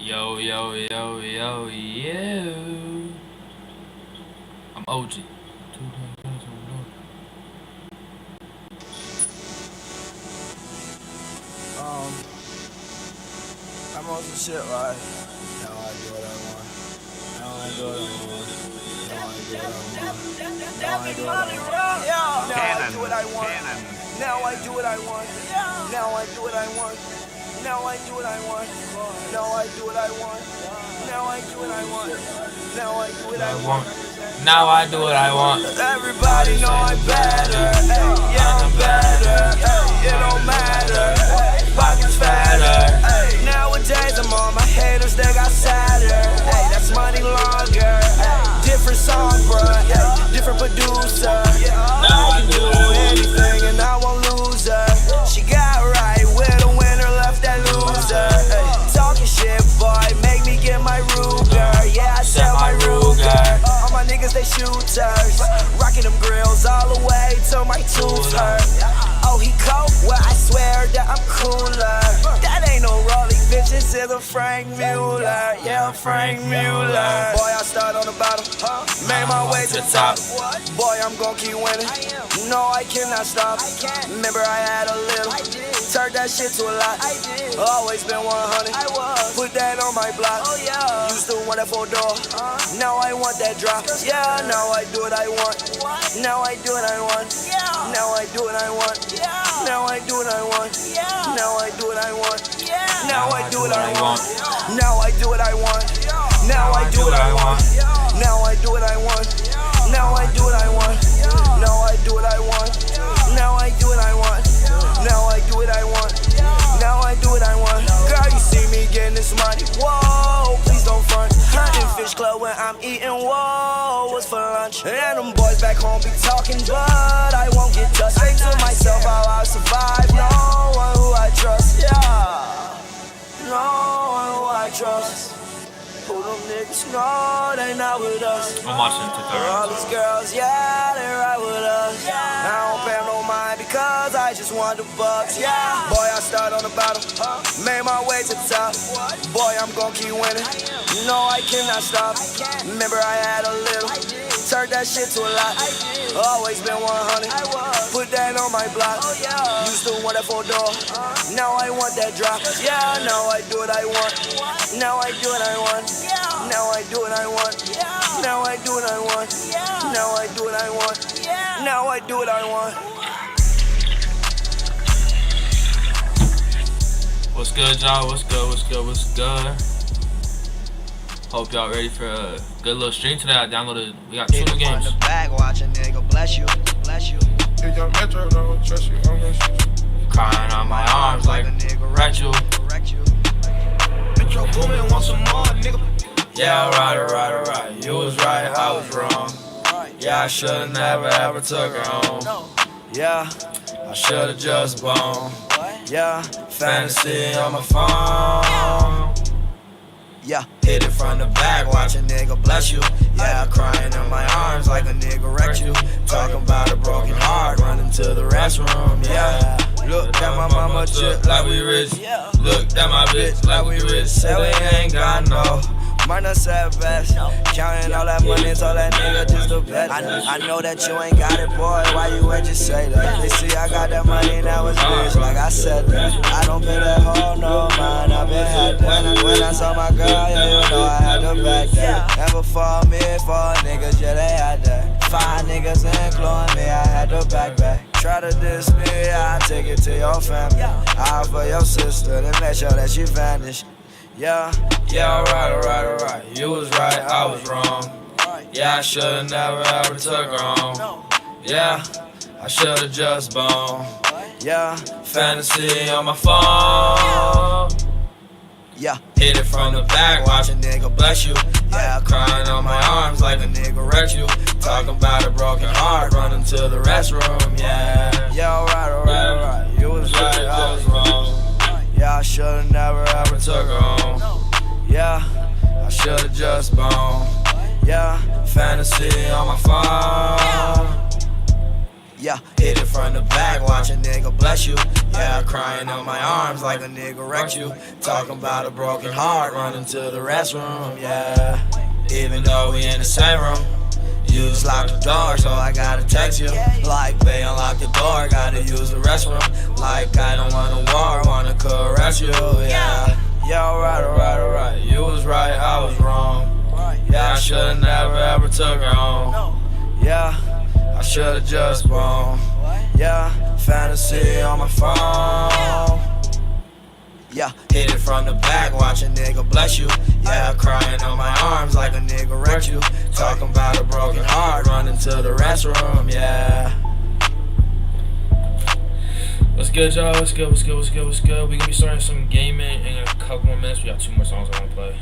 Yo, yo, yo, yo, yo. I'm OG. I'm on some shit like, now I do what I want. Now I do what I want. Now I do what I want. Now I do what I want. Now I do what I want. Now I do what I want. Now I do what I want. Now I do what I want. Now I do what I want. Now I do what I want. Now I do what I want. Now I do what I want. Everybody know I'm better. Yeah, I'm better. It don't matter. Pockets fatter. Nowadays I'm on my haters, they got sadder. That's money longer. Different song, bruh. Different producer. Now I can do anything and I won't lose her. She got right with a winner, left that loser. Talking shit, boy, make me get my Ruger. Yeah, I said my Ruger. All my niggas, they shooters. Rocking them grills all the way till my tools hurt. Oh, he cold? Well, I swear that I'm cooler. That ain't no Rollie, bitch, this is a Frank Mueller. Yeah, Frank Mueller. Boy, I start on the bottom, made my way to the top. Boy, I'm gon' keep winning. No, I cannot stop. Remember I had a little, turned that shit to a lot. Always been 100, put that on my block. Used to want that 4-door, now I want that drop. Yeah, now I do what I want. Now I do what I want. Now I do what I want. Now I do what I want. Now I do what I want. Now I do what I want. Now I do what I want. Now I do what I want. Now I do what I want. Now I do what I want. Now I do what I want. Now I do what I want. Now I do what I want. Now I do what I want. Girl, you see me getting this money. Whoa, please don't front. Hunting fish club when I'm eating. Whoa, what's for lunch? And them boys back home be talking, but I won't get touched. Say to myself how I survive. No one who I trust. Yeah, no one who I trust. Who them niggas know they not with us. I'm watching All these girls, yeah, they right with us. I don't pay no mind because I just want the bucks. Yeah, boy, I start on the bottom, made my way to the top. Boy, I'm gon' keep winning. No, I cannot stop. Remember I had a little, turned that shit to a lot. Always been 100, put that on my block. Used to want that 4-door, now I want that drop. Yeah, now I do what I want. Now I do what I want. Now I do what I want. Now I do what I want. Now I do what I want. Now I do what I want. What's good, y'all? What's good? What's good? What's good? Hope y'all ready for a good little stream today. I downloaded. We got 2 new games. Bless you, bless you. If your metro don't trust you, I'm gonna shoot you. Crying on my arms like a nigga wrecked you. Bitch, your woman want some more, nigga. Yeah, alright. You was right, I was wrong. Yeah, I should've never ever took her home. Yeah, I should've just blown. yeah, Fantasy on my phone. yeah. Hit it from the back, watch a nigga bless you. Yeah, crying in my arms like a nigga wrecked you. Talking about a broken heart, running to the restroom. Yeah, look at my mama chip like we rich. Look at my bitch like we rich. Say we ain't got no. Might not say it best. Counting all that money, told that nigga just to bet. I know that you ain't got it, boy. Why you ain't just say that? They see I got that money, now it's bitch. Like I said that. I don't pay that hoe no mind. I been had that. When I saw my girl, yeah, you know I had to back that. Never for me, for niggas, yeah, they had that. 5 niggas including me, I had to back. Try to diss me, I take it to your family. I for your sister, then make sure that she vanished. Yeah, alright. You was right, I was wrong. Yeah, I should've never ever took her home. Yeah, I should've just blown. yeah, Fantasy on my phone. yeah. Hit it from the back, watch a nigga bless you. Yeah, crying on my arms like a nigga wrecked you. Talking about a broken heart, running to the restroom. Yeah, Alright. You was right, I was wrong. yeah, I should've never ever Took her home. yeah, I should've just blown. yeah, Fantasy on my phone. Yeah, hit it from the back, watch a nigga bless you. Yeah, crying in my arms like a nigga wrecked you. Talking about a broken heart, running to the restroom. Yeah, even though we in the same room, you just locked the door, so I gotta text you. Like, babe, unlock the door, gotta use the restroom. Like, I don't want a war, wanna caress you. Yeah, alright. You was right, I was wrong. Yeah, I should've never ever took her home. Yeah, I should've just won. Yeah, fantasy on my phone. Yeah, hit it from the back, watch a nigga bless you. Yeah, crying on my arms like a nigga wrecked you. Talking about a broken heart, running to the restroom. Yeah. What's good, y'all? What's good? We gonna be starting some gaming in a couple more minutes. We got 2 more songs I wanna play.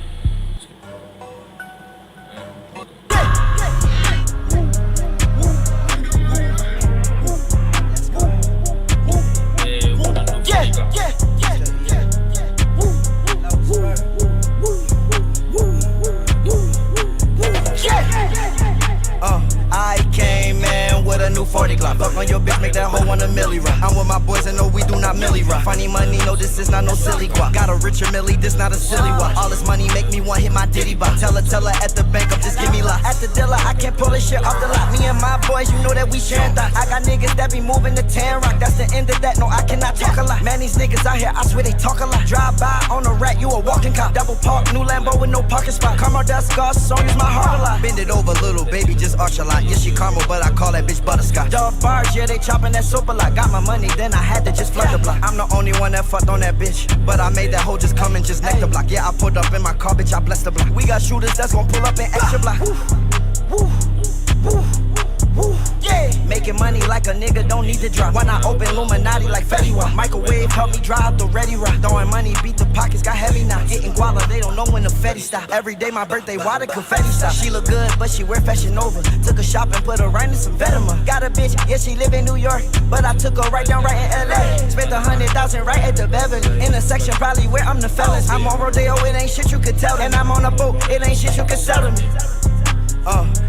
I came in with a new 40 Glock. Fuck on your bitch, make that hoe want a milli rock. I'm with my boys and no, we do not milli rock. Funny money, no, this is not no silly guap. Got a richer milli, this not a silly walk. All this money make me want hit my diddy bop. Tell her at the bank, I'm just give me lot. At the dealer, I can't pull this shit off the lot. Me and my boys, you know that we sharing thoughts. I got niggas that be moving to 10 rock. That's the end of that, no, I cannot talk a lot. Man, these niggas out here, I swear they talk a lot. Drive by on a rat, you a walking cop. Double park, new Lambo with no parking spot. Karma, that's scars, so use my heart a lot. Bend it over, little baby, just arch a lot. Yeah, she caramel, but I call that bitch butterscotch. Dove bars, yeah, they chopping that soap a lot. Got my money, then I had to just flood the block. I'm the only one that fucked on that bitch, but I made that hoe just come and just neck the block. Yeah, I pulled up in my car, bitch, I blessed the block. We got shooters that's gon' pull up in extra block. Yeah, making money like a nigga don't need to drop. When I open Illuminati like Fetty Wap. Microwave help me dry out the ready rock. Throwing money, beat the pockets, got heavy now. Getting guala, they don't know when the Fetty stop. Every day my birthday, water confetti stop. She look good, but she wear Fashion Nova. Took her shopping, put her right in some Vetements. Got a bitch, yeah, she live in New York, but I took her right down right in LA. Spent 100,000 right at the Beverly. In a section probably where I'm the fellas. I'm on Rodeo, it ain't shit you could tell. And I'm on a boat, it ain't shit you could sell to me.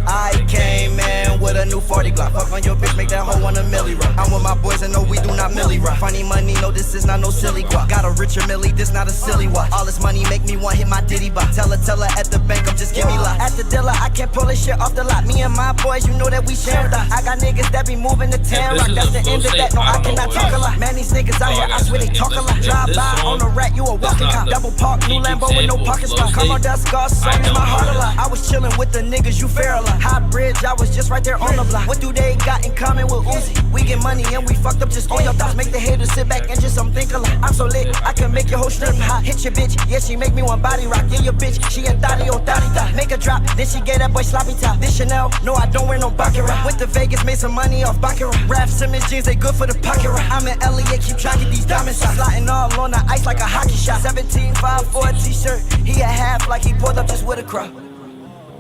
I came in with a new 40 Glock. Fuck on your bitch, make that hoe want a milli rock. I'm with my boys and no, we do not milli rock. Funny money, no, this is not no silly guap. Got a richer milli, this not a silly watch. All this money make me want hit my diddy bop. Tell her at the bank, I'm just give me lot. At the dealer, I can't pull this shit off the lot. Me and my boys, you know that we share thoughts. I got niggas that be moving to 10 rock. That's the end of that, no, I cannot talk a lot. Man, these niggas out here, I swear they talk a lot. Drive by on a rat, you a walking cop. Double park, new Lambo with no parking spot. Come on, that's scars, so use my heart a lot. I was chillin' with the niggas, you fair a lot. Hot bridge, I was just right there on the block. What do they got in common with Uzi? We get money and we fucked up just on your thoughts. Make the haters sit back and just think a lot. I'm so lit, I can make your whole strip hot. Hit your bitch, yeah, she make me one body rock. Yeah, your bitch, she a thotty on thotty thot. Make a drop, then she get that boy sloppy top. This Chanel, no, I don't wear no Baccarat. Went to Vegas, made some money off Baccarat. Raf Simmons jeans, they good for the pocket rock. I'm in LA, keep track of these diamonds. Sliding all on the ice like a hockey shot. 17.54 t-shirt, he a half like he pulled up just with a crop.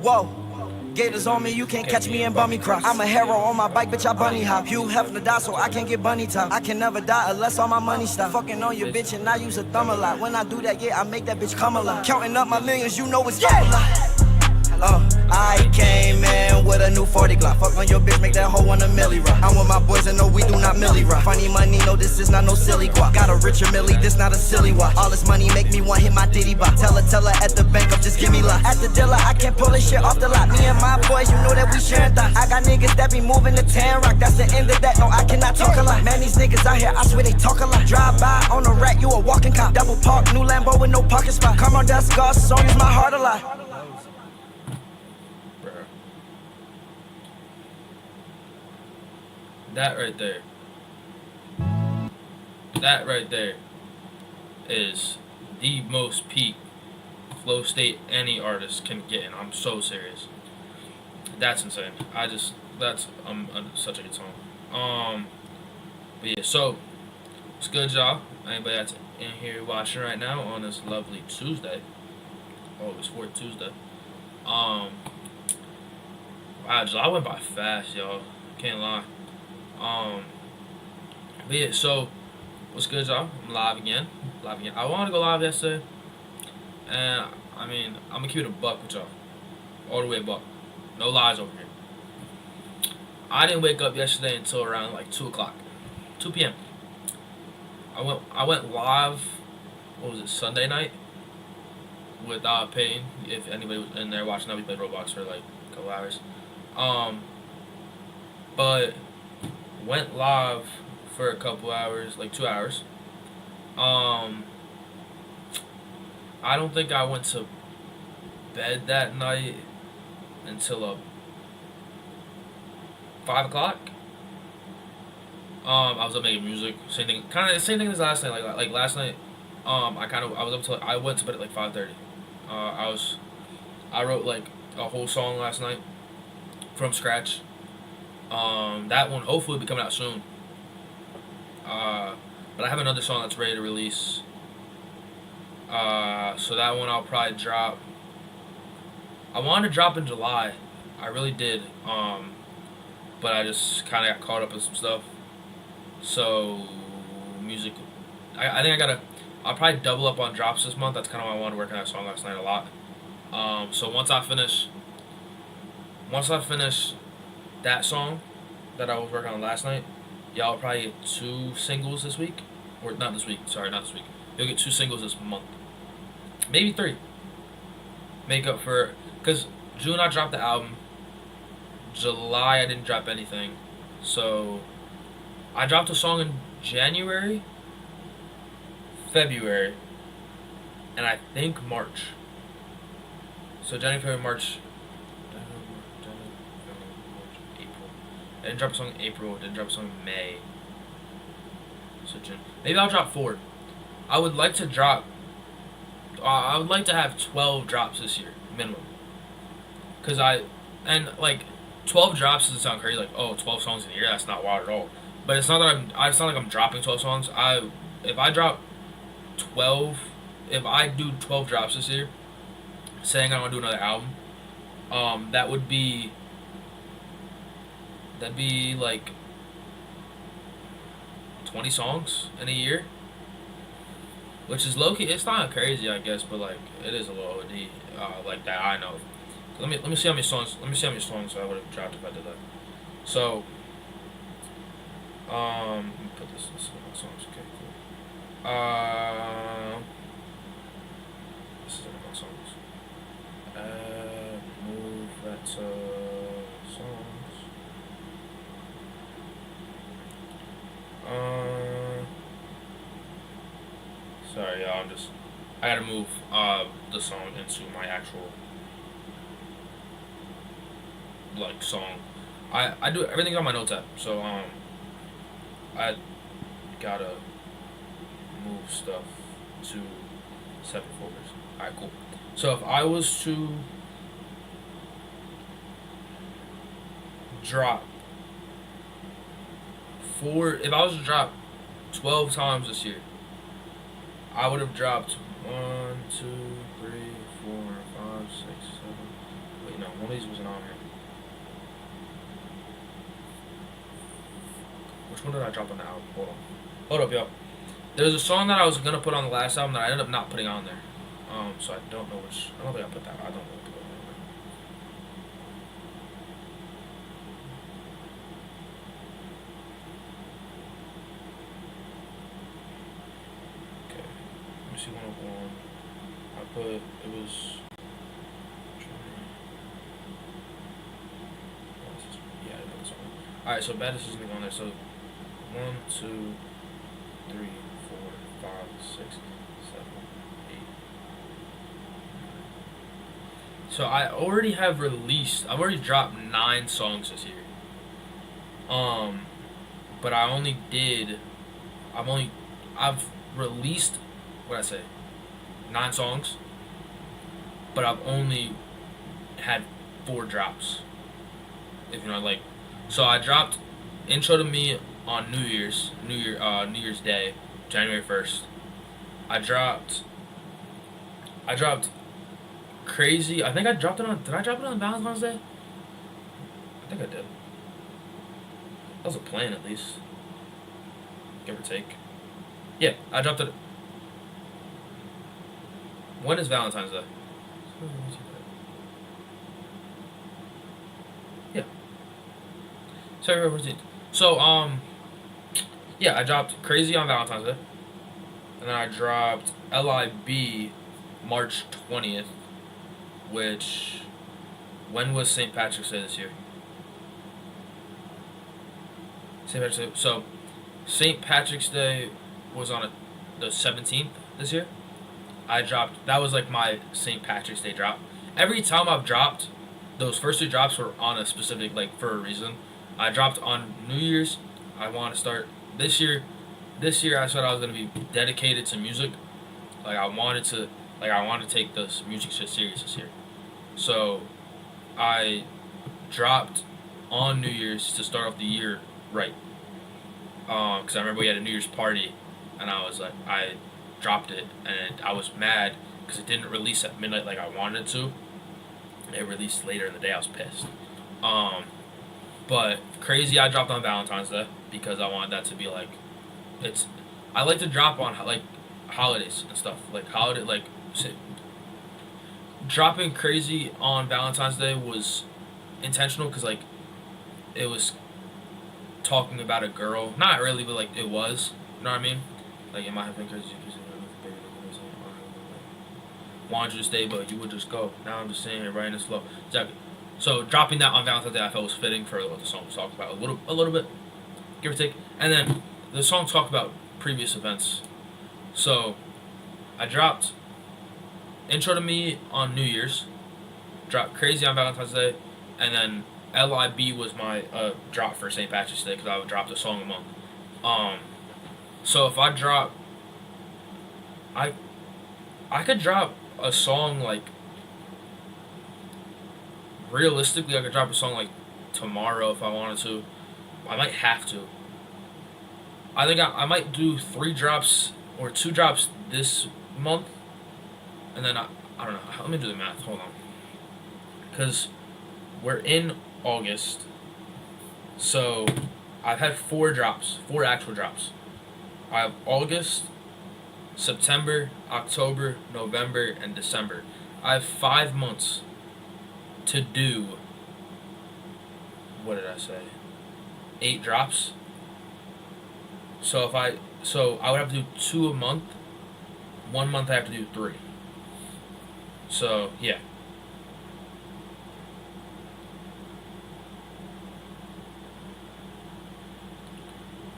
Whoa. Gators on me, you can't catch me in bummy crocs. I'm a hero on my bike, bitch, I bunny hop. Hugh Hefner die, so I can't get bunny top. I can never die unless all my money stop. Fucking on your bitch and I use a thumb a lot. When I do that, yeah, I make that bitch come alive. Counting up my millions, you know it's a lot. I came in with a new 40 Glock. Fuck on your bitch, make that hoe want a milli rock. I'm with my boys and no, we do not milli rock. Funny money, no, this is not no silly guap. Got a richer milli, this not a silly watch. All this money make me want hit my diddy bop. Tell her at the bank, I'm just give me lot. At the dealer, I can't pull this shit off the lot. Me and my boys, you know that we sharing thoughts. I got niggas that be moving to 10 rock. That's the end of that, no, I cannot talk a lot. Man, these niggas out here, I swear they talk a lot. Drive by on a rat, you a walking cop. Double park, new Lambo with no parking spot. Come on, that's scars, so use my heart a lot. That right there is the most peak flow state any artist can get in. I'm so serious. That's insane. That's such a good song. But yeah, so it's good, y'all. Anybody that's in here watching right now on this lovely Tuesday. Oh, it's 4th Tuesday. Wow, July went by fast, y'all. Can't lie. But yeah, so what's good, y'all? I'm live again. I wanted to go live yesterday, and I mean, I'm gonna keep it a buck with y'all, all the way a buck. No lies over here. I didn't wake up yesterday until around like 2 o'clock, 2 p.m. I went live. What was it, Sunday night? With Payne. If anybody was in there watching that, we played Roblox for like a couple hours. But went live for a couple hours, like 2 hours. I don't think I went to bed that night until 5 o'clock. I was up making music. Kind of the same thing as last night. Like last night, I was up till I went to bed at like 5:30. I wrote like a whole song last night from scratch. That one hopefully will be coming out soon. But I have another song that's ready to release. So that one I'll probably drop. I wanted to drop in July. I really did. But I just kind of got caught up in some stuff. So, music. I think I'll probably double up on drops this month. That's kind of why I wanted to work on that song last night a lot. So once I finish that song that I was working on last night, y'all will probably get 2 singles this week. Or not this week, sorry, not this week. You'll get 2 singles this month. Maybe 3. Make up for, because June I dropped the album. July I didn't drop anything. So I dropped a song in January, February, and I think March. So January, February, March, April. I didn't drop a song in April, didn't drop a song in May. So June. Maybe I'll drop 4. I would like to have 12 drops this year, minimum. Cause 12 drops doesn't sound crazy, like, oh, 12 songs in a year, that's not wild at all. But it's not like I'm dropping 12 songs. If I do 12 drops this year, saying I want to do another album, that'd be like 20 songs in a year. Which is low key, it's not crazy, I guess, but like it is a little OD, like that I know. Let me see how many songs. Let me see how many songs I would have dropped if I did that. So, let me put this in some songs. Okay, cool. This is my songs. Move that to songs. Sorry, y'all. I gotta move the song into my actual like song. I do everything on my notes app, so I gotta move stuff to separate folders. Alright, cool. So if I was to drop if I was to drop 12 times this year, I would have dropped 1, 2, 3, 4, 5, 6, 7. Wait, no, one of these wasn't on here. Which one did I drop on the album? Hold up, y'all. There's a song that I was gonna put on the last album that I ended up not putting on there. So I don't know which. I don't think I put that. I don't know. Okay. Let me see 101. I put it was. Yeah, I put this one. All right, so Baddest is gonna go on there. So 1, 2, 3, 4, 5, 6, 7, 8. So I've already dropped 9 songs this year. But I've released, 9 songs, but I've only had 4 drops. If you know, like, so I dropped Intro to Me on New Year's Day, January 1st. I dropped Crazy. I think I dropped it on. Did I drop it on Valentine's Day? I think I did. That was a plan, at least. Give or take. Yeah, I dropped it. When is Valentine's Day? Yeah. February 14th. So, yeah, I dropped Crazy on Valentine's Day. And then I dropped LIB March 20th, which, when was St. Patrick's Day this year? St. Patrick's Day. So, St. Patrick's Day was on the 17th this year. I dropped, that was like my St. Patrick's Day drop. Every time I've dropped, those first two drops were on a specific, like, for a reason. I dropped on New Year's. I want to start this year. This year I said I was gonna be dedicated to music. Like I wanted to take this music shit serious this year. So I dropped on New Year's to start off the year right. Because I remember we had a New Year's party, and I was like, I dropped it, and I was mad because it didn't release at midnight like I wanted it to. It released later in the day. I was pissed. But Crazy I dropped on Valentine's Day because I wanted that to be like, I like to drop on like holidays and stuff, like dropping Crazy on Valentine's Day was intentional because like it was talking about a girl, not really, but like it was, you know what I mean? Like it might have been crazy. Wanted you to stay, but you would just go. Now I'm just saying it right and slow. Exactly. So dropping that on Valentine's Day, I felt was fitting for what the song was talking about a little bit, give or take. And then the song talked about previous events. So I dropped Intro to Me on New Year's, dropped Crazy on Valentine's Day, and then LIB was my drop for St. Patrick's Day because I would drop a song a month. So if I drop, I could drop a song like, realistically I could drop a song like tomorrow if I wanted to. I might have to. I think I might do 3 drops or 2 drops this month, and then I don't know. Let me do the math. Hold on, because we're in August, so I've had 4 actual drops. I have August, September, October, November, and December. I have 5 months to do, what did I say, 8 drops. So I would have to do 2 a month. 1 month I have to do 3. So yeah.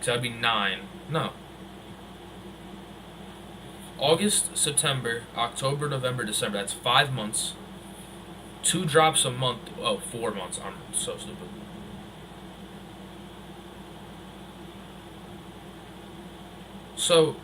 So that'd be 9. No. August, September, October, November, December. That's 5 months. 2 drops a month. Oh, 4 months. I'm so stupid. So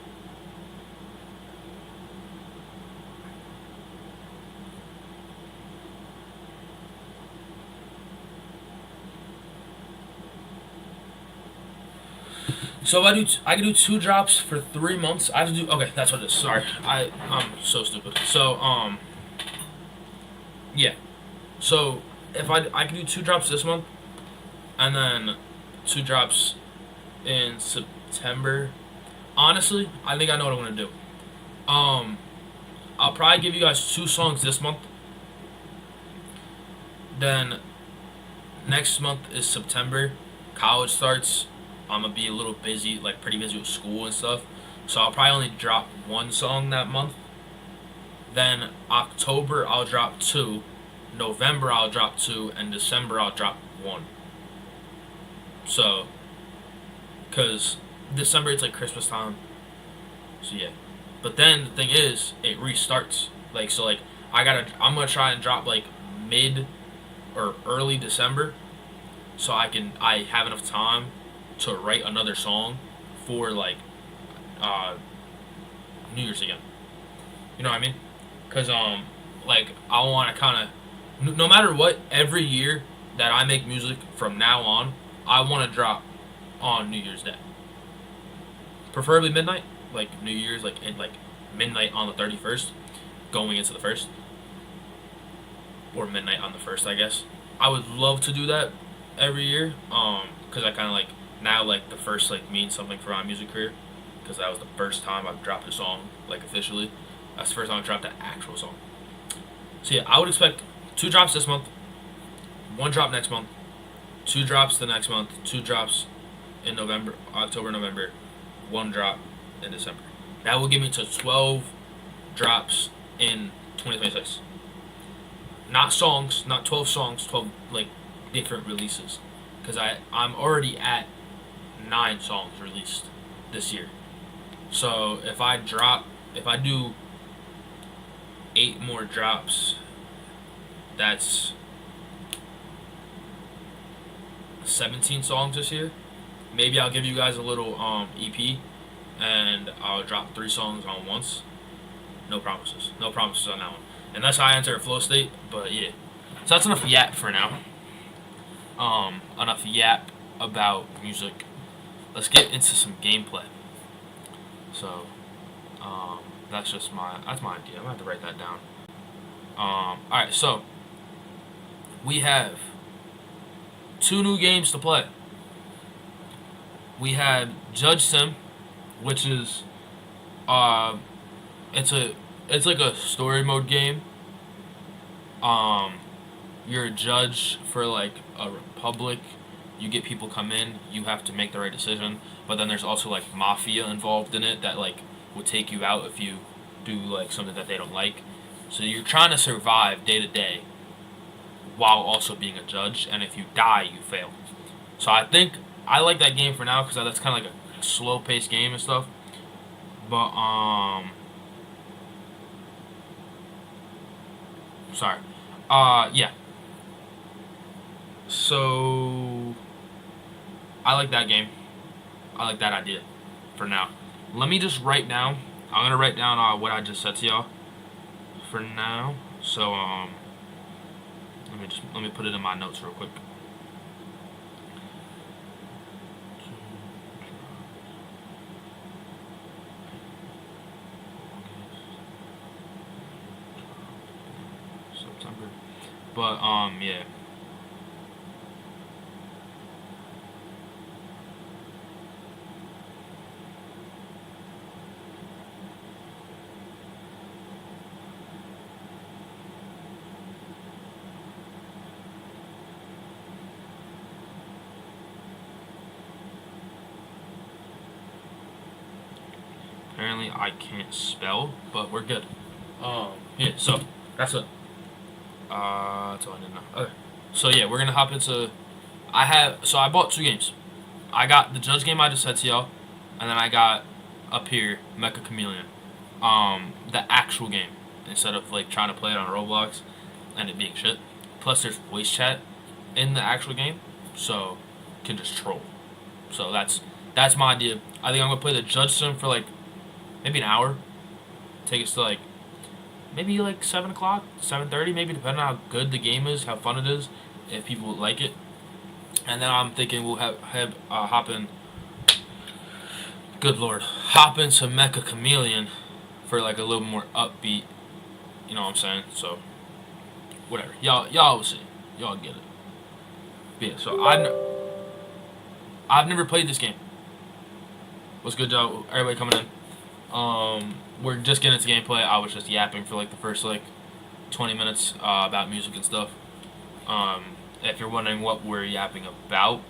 I can do 2 drops for 3 months. I have to do, okay, that's what it is. Sorry. I'm so stupid. So yeah. So if I can do 2 drops this month, and then 2 drops in September. Honestly, I think I know what I'm gonna do. I'll probably give you guys 2 songs this month. Then next month is September. College starts. I'm gonna be a little busy, like pretty busy with school and stuff. So I'll probably only drop 1 song that month. Then October I'll drop 2. November I'll drop 2, and December I'll drop 1. So, cause December it's like Christmas time. So yeah. But then the thing is, it restarts. Like so, like I'm gonna try and drop like mid or early December, so I have enough time to write another song for like New Year's again. You know what I mean? Cause like I want to kind of, no matter what, every year that I make music from now on, I want to drop on New Year's Day. Preferably midnight, like New Year's, like midnight on the 31st, going into the 1st, or midnight on the 1st, I guess. I would love to do that every year, cause I kind of like now like the 1st like means something for my music career, cause that was the first time I've dropped a song like officially. That's the first time I dropped an actual song. So yeah, I would expect 2 drops this month, 1 drop next month, 2 drops the next month, 2 drops in November, October, November, 1 drop in December. That will give me to 12 drops in 2026. Not songs, not 12 songs, 12 like different releases. Because I'm already at 9 songs released this year. So if I do 8 more drops, that's 17 songs this year. Maybe I'll give you guys a little EP, and I'll drop 3 songs on once. No promises. No promises on that one. And that's how I enter a flow state. But yeah, so that's enough yap for now. Enough yap about music. Let's get into some gameplay. So, that's my idea. I'm gonna have to write that down. Alright, so we have 2 new games to play. We have Judge Sim, which is it's like a story mode game. You're a judge for like a republic. You get people come in, you have to make the right decision, but then there's also like mafia involved in it that like will take you out if you do like something that they don't like. So you're trying to survive day to day while also being a judge, and if you die, you fail. So I think I like that game for now because that's kind of like a slow-paced game and stuff. But sorry. Yeah. So I like that game. I like that idea for now. Let me just write down. I'm gonna write down what I just said to y'all for now. So let me put it in my notes real quick. September. But yeah. Apparently I can't spell, but we're good. Yeah, so that's it. That's all I didn't know. Okay. So yeah, we're gonna hop into I bought 2 games. I got the Judge game I just said to y'all, and then I got up here Mecha Chameleon. The actual game, instead of like trying to play it on Roblox and it being shit. Plus there's voice chat in the actual game, so you can just troll. So that's my idea. I think I'm gonna play the Judge Sim for like maybe an hour. Take us to like maybe like 7 o'clock, 7:30, maybe, depending on how good the game is, how fun it is, if people would like it. And then I'm thinking we'll hop in. Good lord, hop into Mecha Chameleon for like a little more upbeat. You know what I'm saying? So whatever, y'all will see. Y'all get it. But yeah, so I've never played this game. What's good, y'all? Everybody coming in. We're just getting into gameplay. I was just yapping for like the first like 20 minutes about music and stuff. If you're wondering what we're yapping about,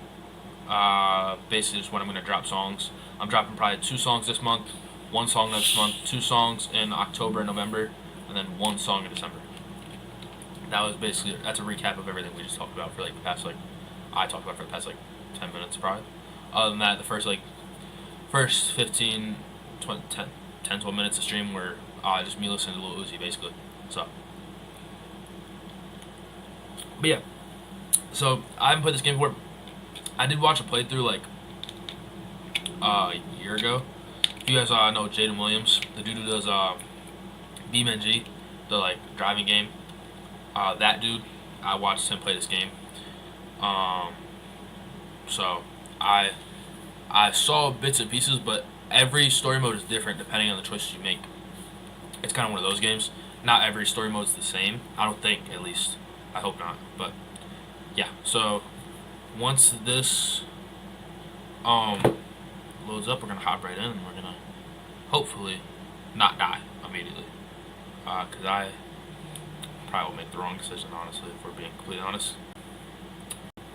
basically just when I'm gonna drop songs. I'm dropping probably 2 songs this month, 1 song next month, 2 songs in October and November, and then 1 song in December. That's a recap of everything we just talked about for like the past I talked about for the past like 10 minutes probably. Other than that, the first 15, 20, 10, 12 minutes of stream were just me listening to Lil Uzi basically. So, but yeah, so I haven't played this game before. I did watch a playthrough like a year ago. If you guys know Jaden Williams, the dude who does BeamNG, the like driving game. That dude, I watched him play this game. So I saw bits and pieces, but every story mode is different depending on the choices you make. It's kind of one of those games. Not every story mode is the same. I don't think, at least. I hope not. But yeah. So once this loads up, we're gonna hop right in, and we're gonna hopefully not die immediately. Cause I probably will make the wrong decision, honestly, if we're being completely honest.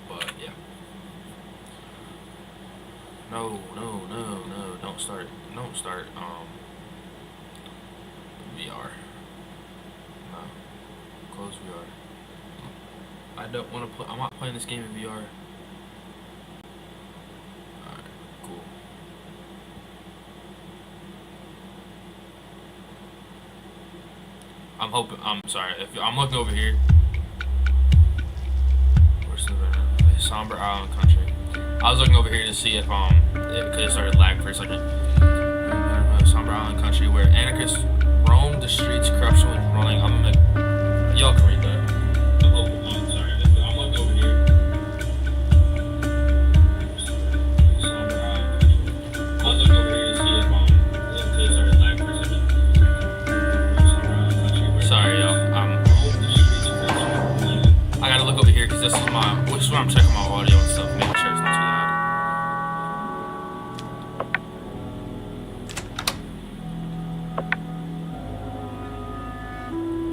But Yeah. No, don't start VR. No. Close VR. I don't want to play. I'm not playing this game in VR. Alright, cool. I'm sorry. If I'm looking over here. Where's the Somber Island Country? I was looking over here to see if it could have started lag for a second. Somber Island Country, where anarchists roam the streets, corruption was running. Y'all can read that. I'm sorry. I'm looking over here. Somber Island Country. I was looking over here to see if it could have started lag for a second. Somber Island Country. Sorry, y'all. I gotta look over here because this is where I'm checking my audio and stuff, making sure it's not too loud.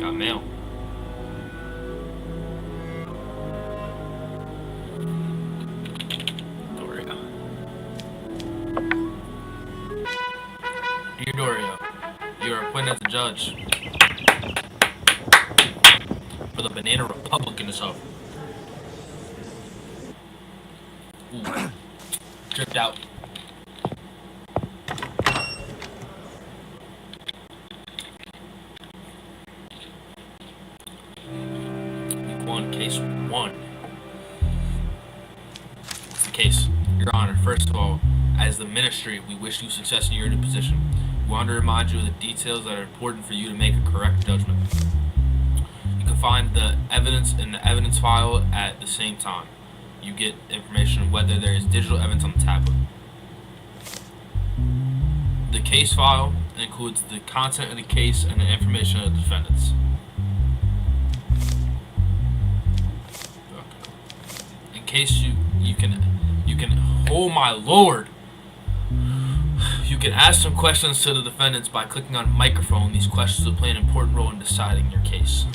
Got mail. Doria. Dear Doria, you are appointed as a judge for the Banana Republic in this hub. Ooh. Dripped out. Week 1, case 1. What's the case? Your Honor, first of all, as the ministry, we wish you success in your new position. We want to remind you of the details that are important for you to make a correct judgment. You can find the evidence in the evidence file at the same time. You get information whether there is digital evidence on the tablet. The case file includes the content of the case and the information of the defendants. In case you can oh my lord, you can ask some questions to the defendants by clicking on microphone. These questions will play an important role in deciding your case.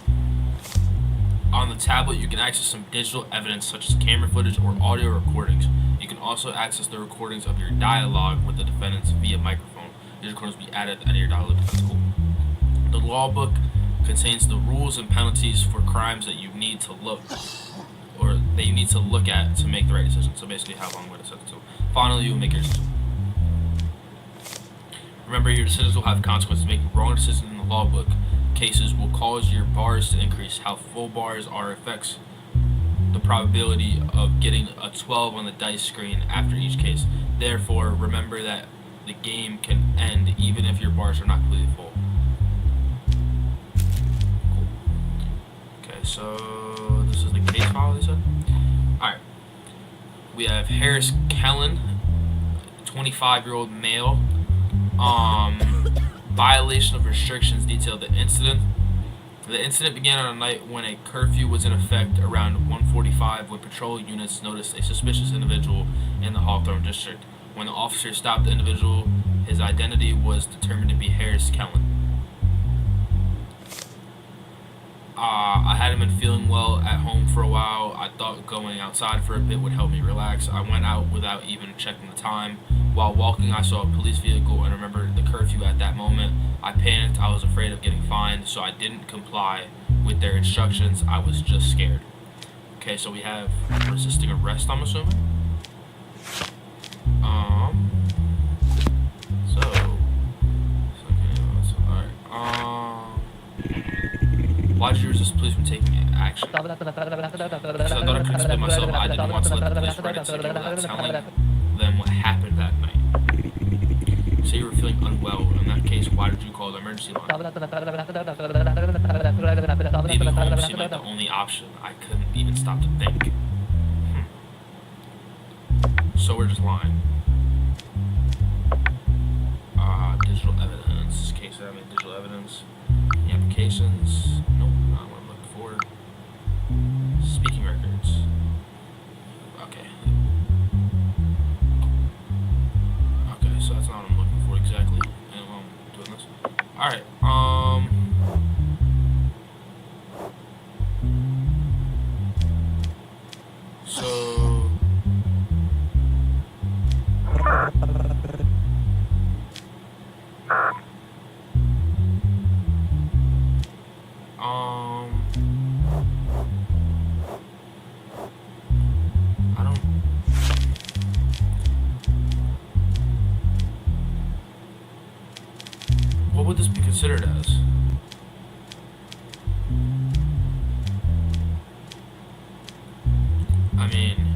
On the tablet, you can access some digital evidence such as camera footage or audio recordings. You can also access the recordings of your dialogue with the defendants via microphone. These recordings will be added at your dialogue defense school. The law book contains the rules and penalties for crimes that you need to look at to make the right decision. So basically, how long would it set to? Finally, you will make your decision. Remember, your decisions will have consequences. Making wrong decisions in the law book cases will cause your bars to increase. How full bars are affects the probability of getting a 12 on the dice screen after each case. Therefore, remember that the game can end even if your bars are not completely full. Cool. Okay, so this is the case file, they said? Alright. We have Harris Kellen, 25-year-old male. Violation of restrictions detailed the incident. The incident began on a night when a curfew was in effect around 1:45 when patrol units noticed a suspicious individual in the Hawthorne district. When the officer stopped the individual, his identity was determined to be Harris Kellen. I hadn't been feeling well at home for a while. I thought going outside for a bit would help me relax. I went out without even checking the time. While walking, I saw a police vehicle and remembered the curfew at that moment. I panicked. I was afraid of getting fined, so I didn't comply with their instructions. I was just scared. Okay, so we have resisting arrest, I'm assuming. Why did you resist police from taking action? Because I thought I couldn't split myself. I didn't want to let the police write a ticket without telling them what happened that night. Say you were feeling unwell. In that case, why did you call the emergency line? Leaving home seemed like the only option. I couldn't even stop to think. So we're just lying. Digital evidence. Case having digital evidence. The applications. Nope, not what I'm looking for. Speaking records. Okay. Okay, so that's not what I'm looking for exactly. And I'm doing this. Alright, so considered as? I mean,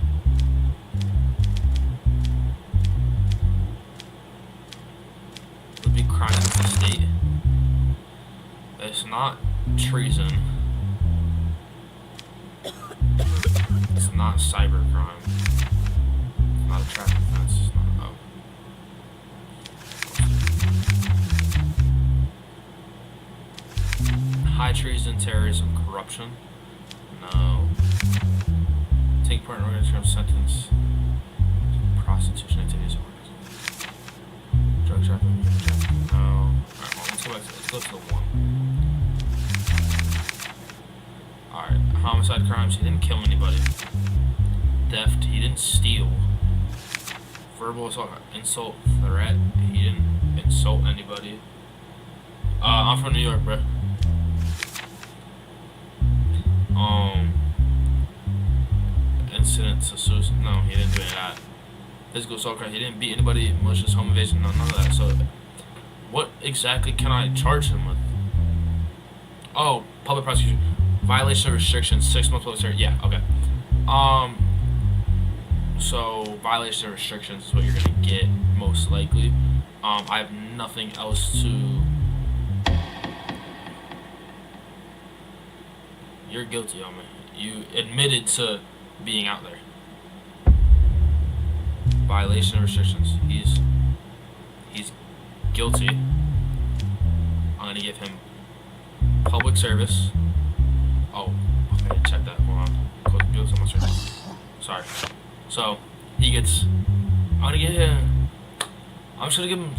it would be crime against the state. It's not treason. It's not cybercrime. It's not a traffic offense. It's not. Oh. High treason, terrorism, corruption. No. Take part in organized sentence. Prostitution activities. Drug trafficking. No. Alright, well, let's go back to let's go to the one. Alright, homicide crimes, he didn't kill anybody. Theft, he didn't steal. Verbal assault, insult, threat, he didn't insult anybody. I'm from New York, bro. Incidents of suicide, no, he didn't do any of that. Physical assault crime, he didn't beat anybody, malicious home invasion, none of that. So, what exactly can I charge him with? Oh, public prosecution. Violation of restrictions, 6 months public service. Yeah, okay. So violation of restrictions is what you're gonna get most likely. I have nothing else to. You're guilty, homie. You admitted to being out there. Violation of restrictions. He's guilty. I'm gonna give him public service. Oh, okay, check that. Hold on. Go to someone's right. Sorry. So, he gets. I'm just gonna give him.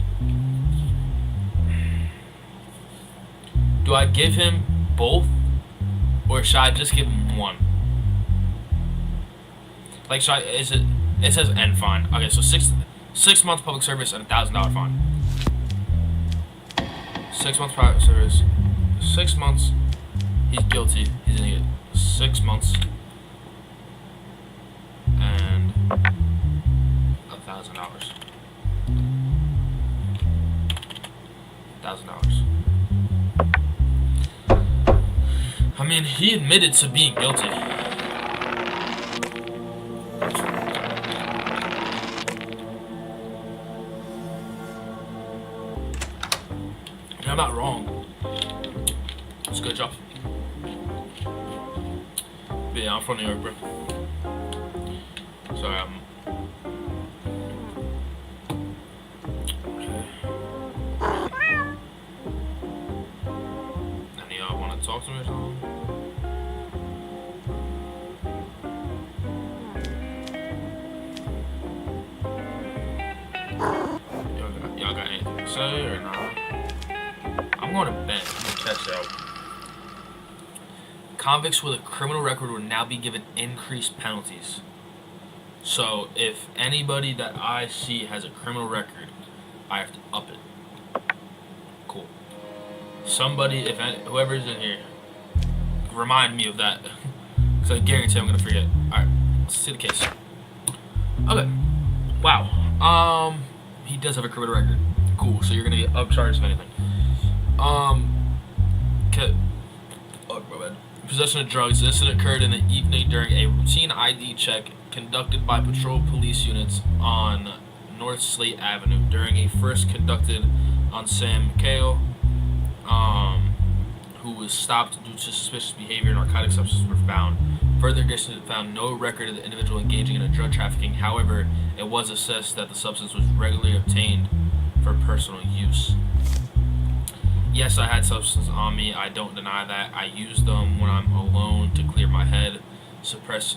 Do I give him both? Or should I just give him one? Like, it says end fine. Okay, so 6 months public service and $1,000 fine. 6 months public service. 6 months. He's guilty. He's gonna get 6 months and $1,000. $1,000. I mean, he admitted to being guilty. And I'm not wrong. It's a good job. But yeah, I'm from New York, bro. Sorry, okay. Any of y'all want to talk to me or something? Y'all got anything to say or not? I'm going to bed. I'm going to catch y'all. Convicts with a criminal record will now be given increased penalties. So, if anybody that I see has a criminal record, I have to up it. Cool. Somebody, whoever's in here, remind me of that. Because I guarantee I'm going to forget. Alright, let's see the case. Okay. Wow. He does have a criminal record. Cool, so you're going to get upcharged if anything. Okay. Oh, my bad. Possession of drugs. The incident occurred in the evening during a routine ID check conducted by patrol police units on North Slate Avenue. During a first conducted on Sam McHale, who was stopped due to suspicious behavior, narcotic substances were found. Further investigation found no record of the individual engaging in a drug trafficking. However, it was assessed that the substance was regularly obtained for personal use. Yes, I had substances on me. I don't deny that. I use them when I'm alone to clear my head, suppress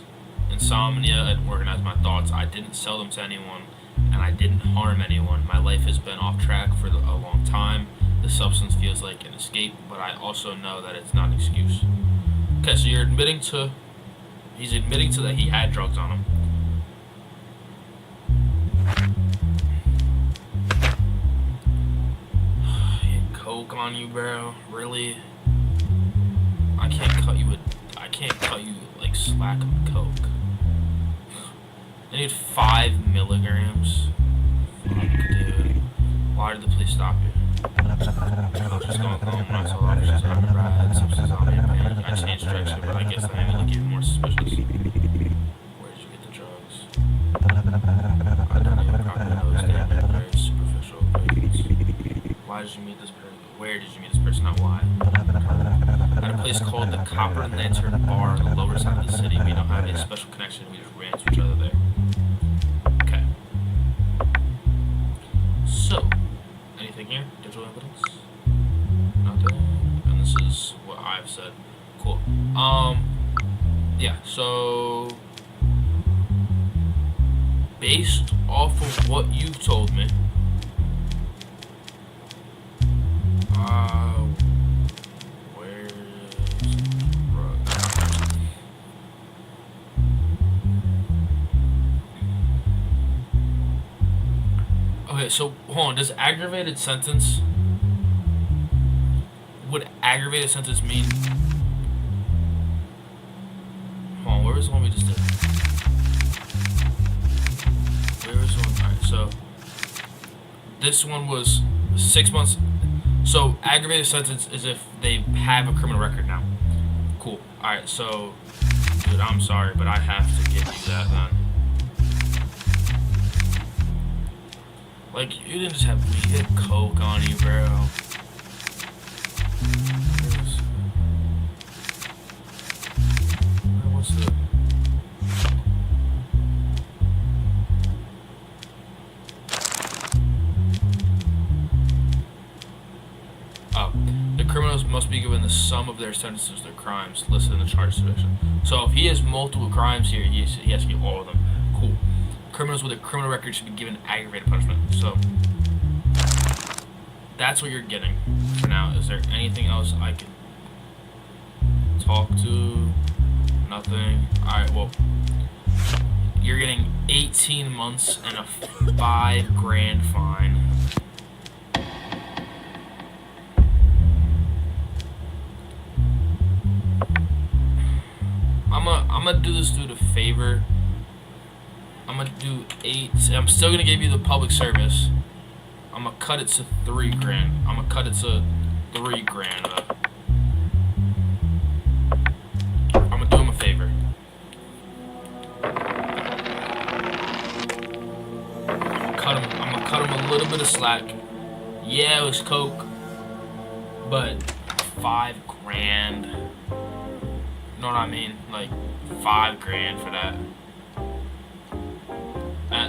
insomnia, and organize my thoughts. I didn't sell them to anyone, and I didn't harm anyone. My life has been off track for a long time. The substance feels like an escape, but I also know that it's not an excuse. Okay, so he's admitting to that he had drugs on him. Coke on you, bro? Really? I can't cut you like slack of coke. I need 5 milligrams. Fuck, dude. Why did the police stop you? I was just going home when I saw the officers. I remember I had substances on me and I changed direction, but I guess that made me look even more suspicious. Where did you get the drugs? I don't know. Probably those damn very superficial things. Why did you meet this person? Where did you meet this person? Not why. At a place called the Copper and Lantern Bar on the lower side of the city. We don't have any special connection. We just ran into each other there. Okay. So, anything here? Digital evidence? Nothing. And this is what I've said. Cool. Yeah, so based off of what you've told me, where's okay, so hold on, does aggravated sentence, would aggravated sentence mean, hold on, where was the one we just did? Where was the one? Alright, so this one was 6 months. So aggravated sentence is if they have a criminal record now. Cool. Alright, so dude, I'm sorry, but I have to give you that then. Like, you didn't just have weed, you had coke on you, bro. What's the... Oh. The criminals must be given the sum of their sentences, their crimes, listed in the charge section. So if he has multiple crimes here, he has to get all of them. Cool. Criminals with a criminal record should be given aggravated punishment. So that's what you're getting for now. Is there anything else I can talk to? Nothing. Alright, well, you're getting 18 months and a $5,000 fine. I'm gonna do this dude a favor. I'm gonna do 8. I'm still gonna give you the public service. I'm gonna cut it to $3,000. I'm gonna cut it to $3,000. I'm gonna do him a favor. I'm gonna cut him a little bit of slack. Yeah, it was coke, but $5,000. You know what I mean? Like $5,000 for that.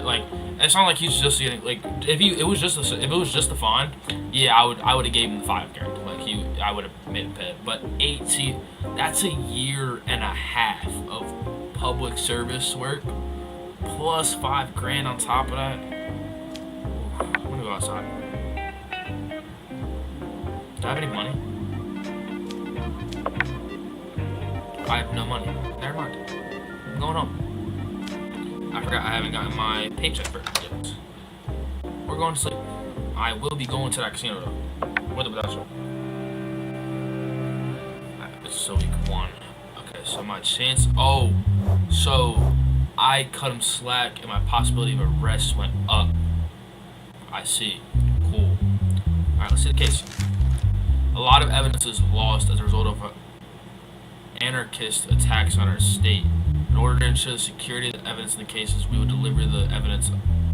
Like, it's not like he's just getting, like, if it was just a fine, yeah, I would have gave him the $5,000. Like, I would have made him pay it. But 18, that's a year and a half of public service work plus $5,000 on top of that. I'm gonna go outside. Do I have any money? I have no money. Never mind. I'm going home. I forgot I haven't gotten my paycheck for yet. We're going to sleep. I will be going to that casino though. With or without you. It's so week 1. Okay, so my chance. Oh, so I cut him slack and my possibility of arrest went up. I see. Cool. Alright, let's see the case. A lot of evidence is lost as a result of anarchist attacks on our state. In order to ensure the security of the evidence in the cases, we will deliver the evidence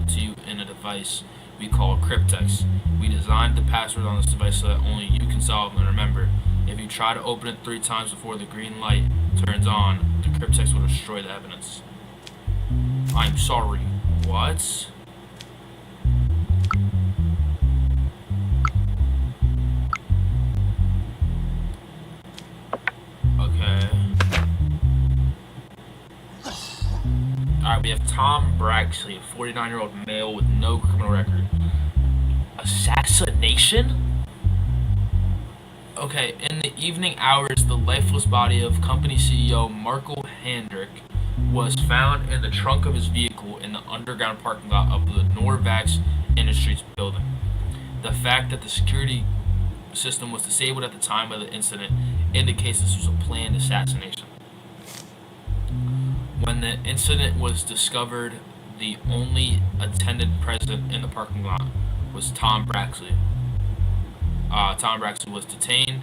to you in a device we call cryptex. We designed the password on this device so that only you can solve and remember. If you try to open it 3 times before the green light turns on, the cryptex will destroy the evidence. I'm sorry. What? Okay. Alright, we have Tom Braxley, a 49-year-old male with no criminal record. Assassination? Okay, in the evening hours, the lifeless body of company CEO Marco Hendrick was found in the trunk of his vehicle in the underground parking lot of the Norvax Industries building. The fact that the security system was disabled at the time of the incident indicates this was a planned assassination. When the incident was discovered, the only attendant present in the parking lot was Tom Braxley. Tom Braxley was detained,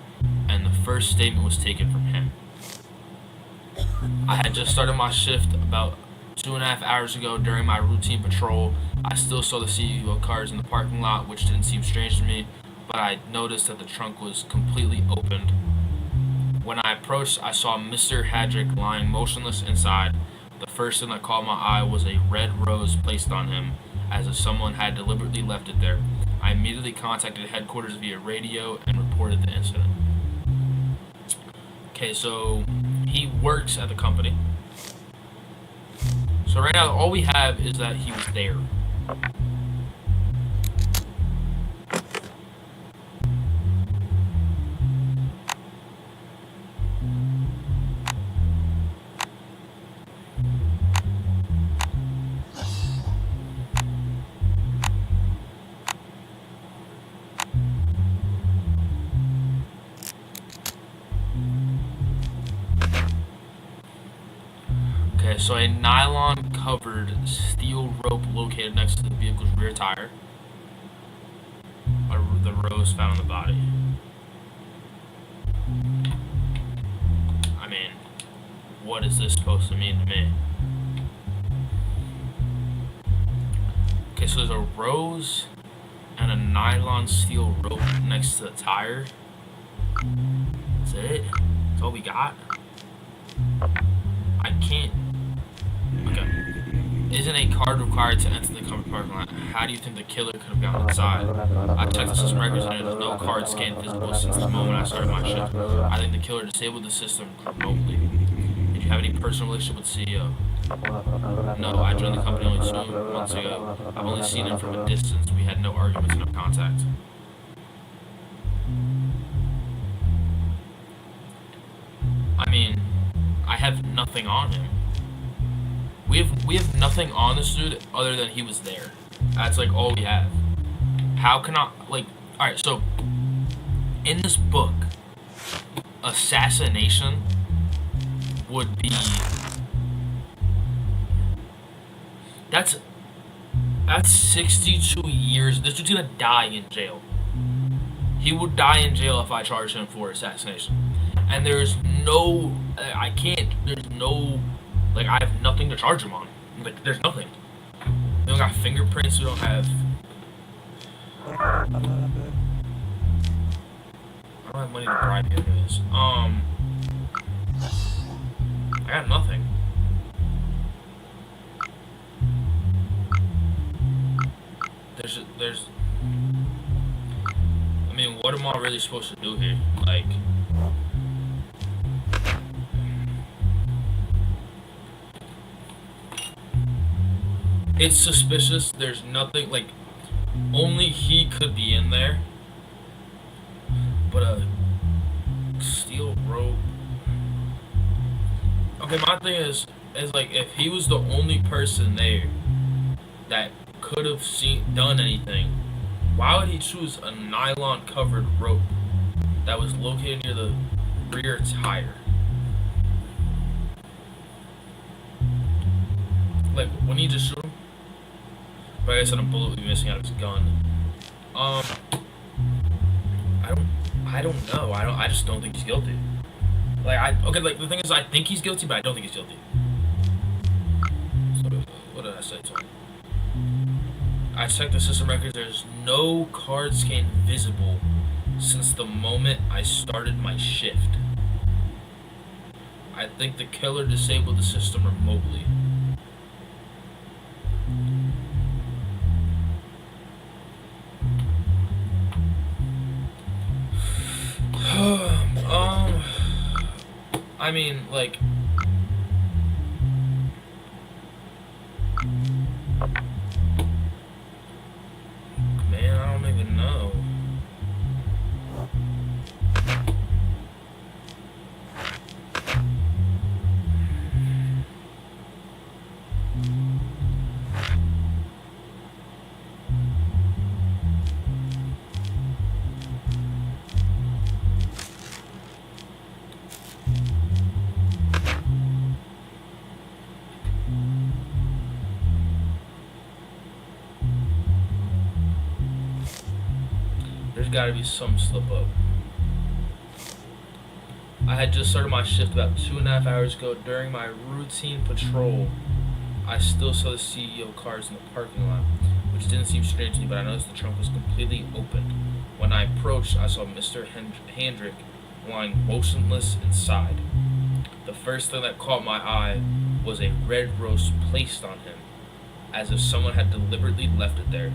and the first statement was taken from him. I had just started my shift about 2.5 hours ago during my routine patrol. I still saw the CEO cars in the parking lot, which didn't seem strange to me, but I noticed that the trunk was completely opened. When I approached, I saw Mr. Hadrick lying motionless inside. The first thing that caught my eye was a red rose placed on him, as if someone had deliberately left it there. I immediately contacted headquarters via radio and reported the incident. Okay, so he works at the company. So right now, all we have is that he was there. Okay, so a nylon-covered steel rope located next to the vehicle's rear tire. The rose found on the body. I mean, what is this supposed to mean to me? Okay, so there's a rose and a nylon steel rope next to the tire. That's it? That's all we got? I can't. Okay. Isn't a card required to enter the company parking lot? How do you think the killer could have gotten inside? I checked the system records and there's no card scan visible since the moment I started my shift. I think the killer disabled the system remotely. Did you have any personal relationship with the CEO? No, I joined the company only 2 months ago. I've only seen him from a distance. We had no arguments, no contact. I mean, I have nothing on him. We have nothing on this dude other than he was there. That's like all we have. How can I, like, alright, so in this book, assassination would be, that's 62 years. This dude's gonna die in jail. He would die in jail if I charged him for assassination. And there's no, like, I have nothing to charge him on. Like, there's nothing. We don't got fingerprints, we don't have... I don't have money to bribe you anyways. I got nothing. There's... I mean, what am I really supposed to do here? Like... It's suspicious. There's nothing, like, only he could be in there. But a steel rope. Okay, my thing is like, if he was the only person there that could have done anything, why would he choose a nylon covered rope that was located near the rear tire? Like, when he just shoot him? But I guess a bullet would be missing out of his gun. I don't know. I just don't think he's guilty. Like, like, the thing is, I think he's guilty, but I don't think he's guilty. So, what did I say to him? I checked the system records. There's no card scan visible since the moment I started my shift. I think the killer disabled the system remotely. I mean, like... Man, I don't even know. gotta be some slip up. I had just started my shift about 2.5 hours ago. During my routine patrol, I still saw the CEO cars in the parking lot, which didn't seem strange to me, but I noticed the trunk was completely open. When I approached, I saw Mr. Hendrick lying motionless inside. The first thing that caught my eye was a red rose placed on him, as if someone had deliberately left it there.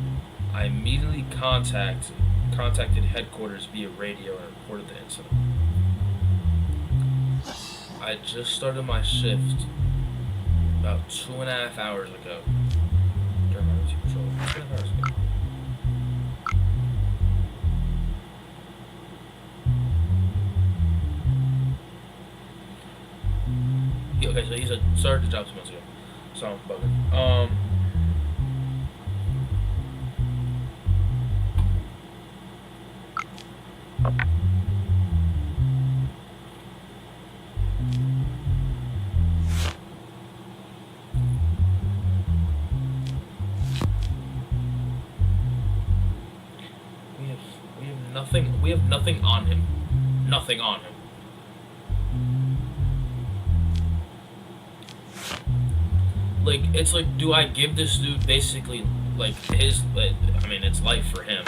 I immediately contacted headquarters via radio and reported the incident. I had just started my shift about 2.5 hours ago. During my routine patrol. 2.5 hours ago. Yeah, okay, so he said started the job 2 months ago. So I'm bugging. We have nothing on him. Nothing on him. Like, it's like, do I give this dude basically, like, his, I mean, it's life for him.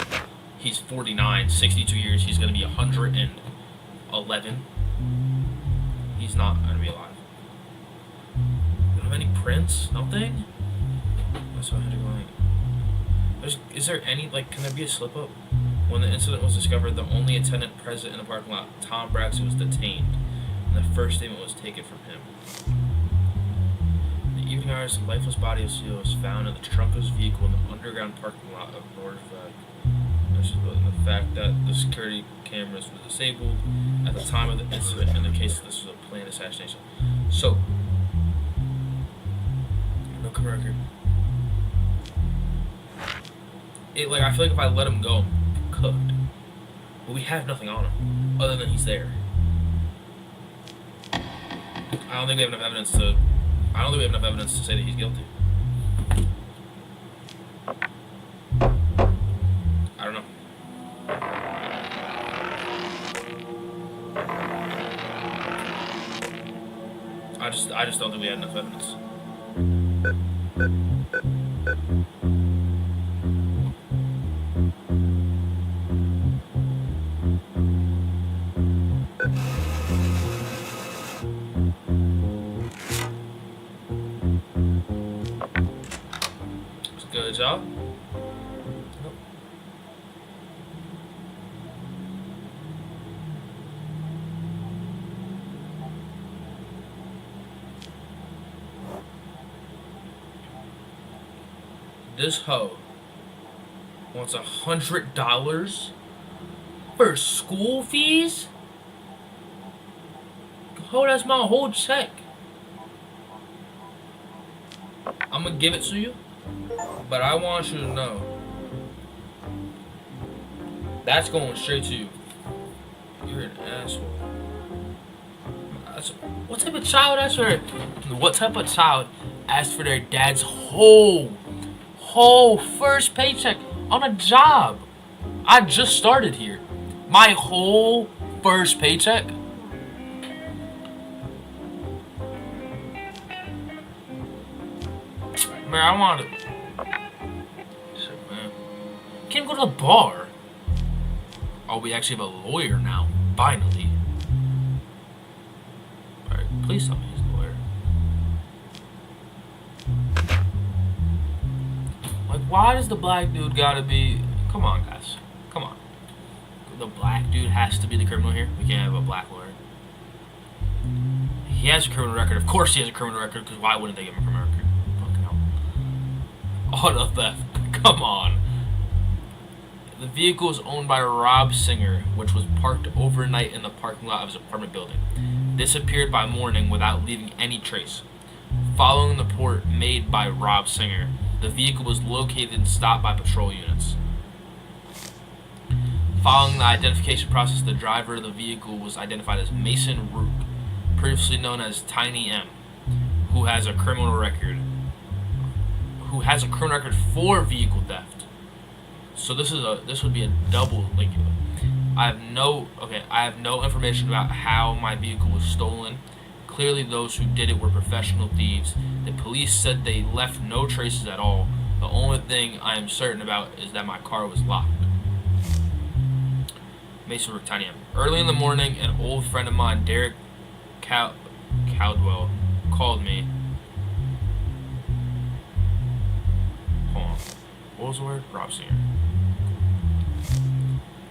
He's 49, 62 years, he's gonna be 111. He's not gonna be alive. We don't have any prints? Nothing? That's why I had to go like... Is there any, like, can there be a slip-up? When the incident was discovered, the only attendant present in the parking lot, Tom Braxton, was detained, and the first statement was taken from him. In the evening hours, the lifeless body of CEO was found in the trunk of his vehicle in the underground parking lot of Norfolk. The fact that the security cameras were disabled at the time of the incident indicates that this was a planned assassination. So, no criminal record. Like, I feel like if I let him go, I'm cooked. But we have nothing on him, other than he's there. I don't think we have enough evidence to... I don't think we have enough evidence to say that he's guilty. I don't know. I just don't think we had enough evidence. Good job. Nope. This hoe wants $100 for school fees? Ho, that's my whole check. I'm gonna give it to you. But I want you to know, that's going straight to you. You're an asshole. What type of child asked for it? What type of child asked for their dad's whole first paycheck on a job? I just started here. My whole first paycheck? Man, I want it. Can't go to the bar. Oh, we actually have a lawyer now. Finally. Alright, please tell me he's a lawyer. Like, why does the black dude gotta be... Come on, guys. Come on. The black dude has to be the criminal here. We can't have a black lawyer. He has a criminal record. Of course he has a criminal record, because why wouldn't they give him a criminal record? Fucking hell. Auto theft. Come on. The vehicle is owned by Rob Singer, which was parked overnight in the parking lot of his apartment building. Disappeared by morning without leaving any trace. Following the report made by Rob Singer, the vehicle was located and stopped by patrol units. Following the identification process, the driver of the vehicle was identified as Mason Roop, previously known as Tiny M, who has a criminal record for vehicle theft. So this would be a double, like, I have no information about how my vehicle was stolen. Clearly those who did it were professional thieves. The police said they left no traces at all. The only thing I am certain about is that my car was locked. Mason Rook, Tiny M. Early in the morning, an old friend of mine, Derek Caldwell, called me. Hold on. What was the word? Rob Singer.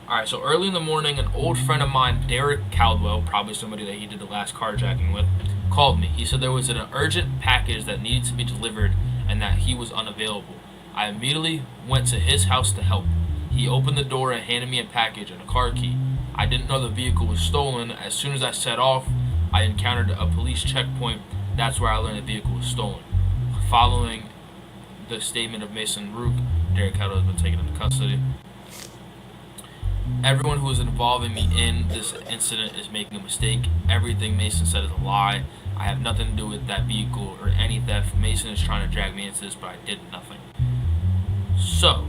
Alright, so early in the morning, an old friend of mine, Derek Caldwell, probably somebody that he did the last carjacking with, called me. He said there was an urgent package that needed to be delivered and that he was unavailable. I immediately went to his house to help. He opened the door and handed me a package and a car key. I didn't know the vehicle was stolen. As soon as I set off, I encountered a police checkpoint. That's where I learned the vehicle was stolen. Following the statement of Mason Rook, Derek Caldwell has been taken into custody. Everyone who is involving me in this incident is making a mistake. Everything Mason said is a lie. I have nothing to do with that vehicle or any theft. Mason is trying to drag me into this, but I did nothing. So,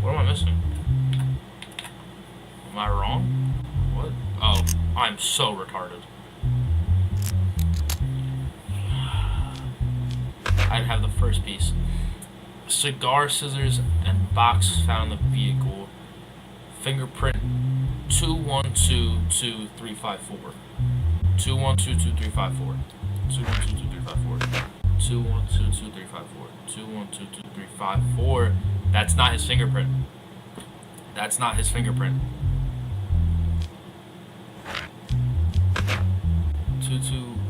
what am I missing? Am I wrong? What? Oh, I'm so retarded. I'd have the first piece. Cigar, scissors, and box found in the vehicle. Fingerprint 2122354. 2122354. 2122354. 2122354. 2122354. That's not his fingerprint. That's not his fingerprint. 2122354.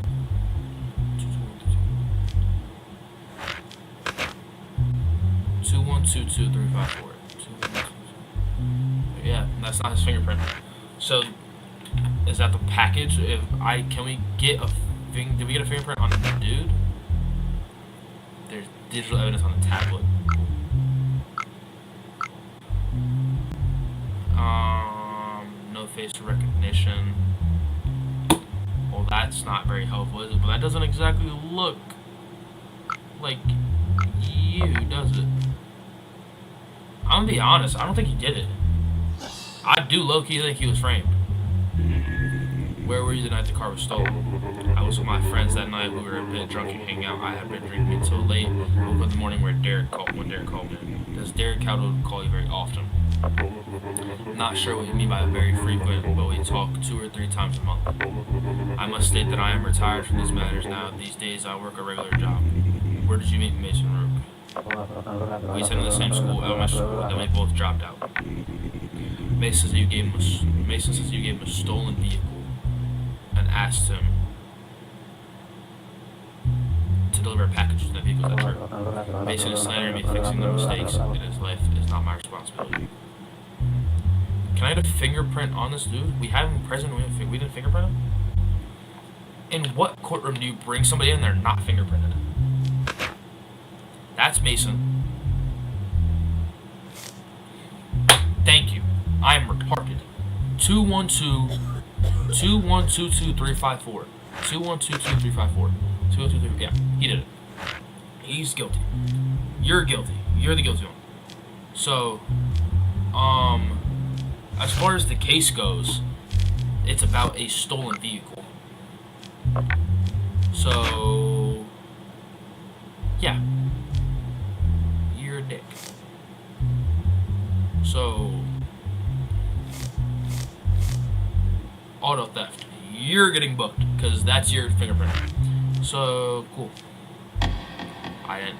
Yeah, that's not his fingerprint. So, is that the package? Did we get a fingerprint on the dude? There's digital evidence on the tablet. No face recognition. Well, that's not very helpful, is it? But that doesn't exactly look like you, does it? I'm gonna be honest, I don't think he did it. I do low-key think he was framed. Where were you the night the car was stolen? I was with my friends that night. We were a bit drunk and hanging out. I had been drinking until late. Woke up in the morning when Derek called me. Does Derek Caldwell call you very often? Not sure what you mean by very frequent, but we talk 2 or 3 times a month. I must state that I am retired from these matters now. These days I work a regular job. Where did you meet Mason Rook? We attended the same school, elementary school, then we both dropped out. Mason says you gave him a stolen vehicle and asked him to deliver a package to that vehicle. Is that true? Mason is slandering me, fixing the mistakes in his life is not my responsibility. Can I get a fingerprint on this dude? We have him present, we didn't fingerprint him? In what courtroom do you bring somebody in there not fingerprinted? That's Mason. Thank you. I am retarded. 2122354. 2122354. 21223. Yeah, he did it. He's guilty. You're guilty. You're the guilty one. So, as far as the case goes, it's about a stolen vehicle. So, yeah, you're a dick. So, auto theft, you're getting booked because that's your fingerprint. So, cool. I didn't.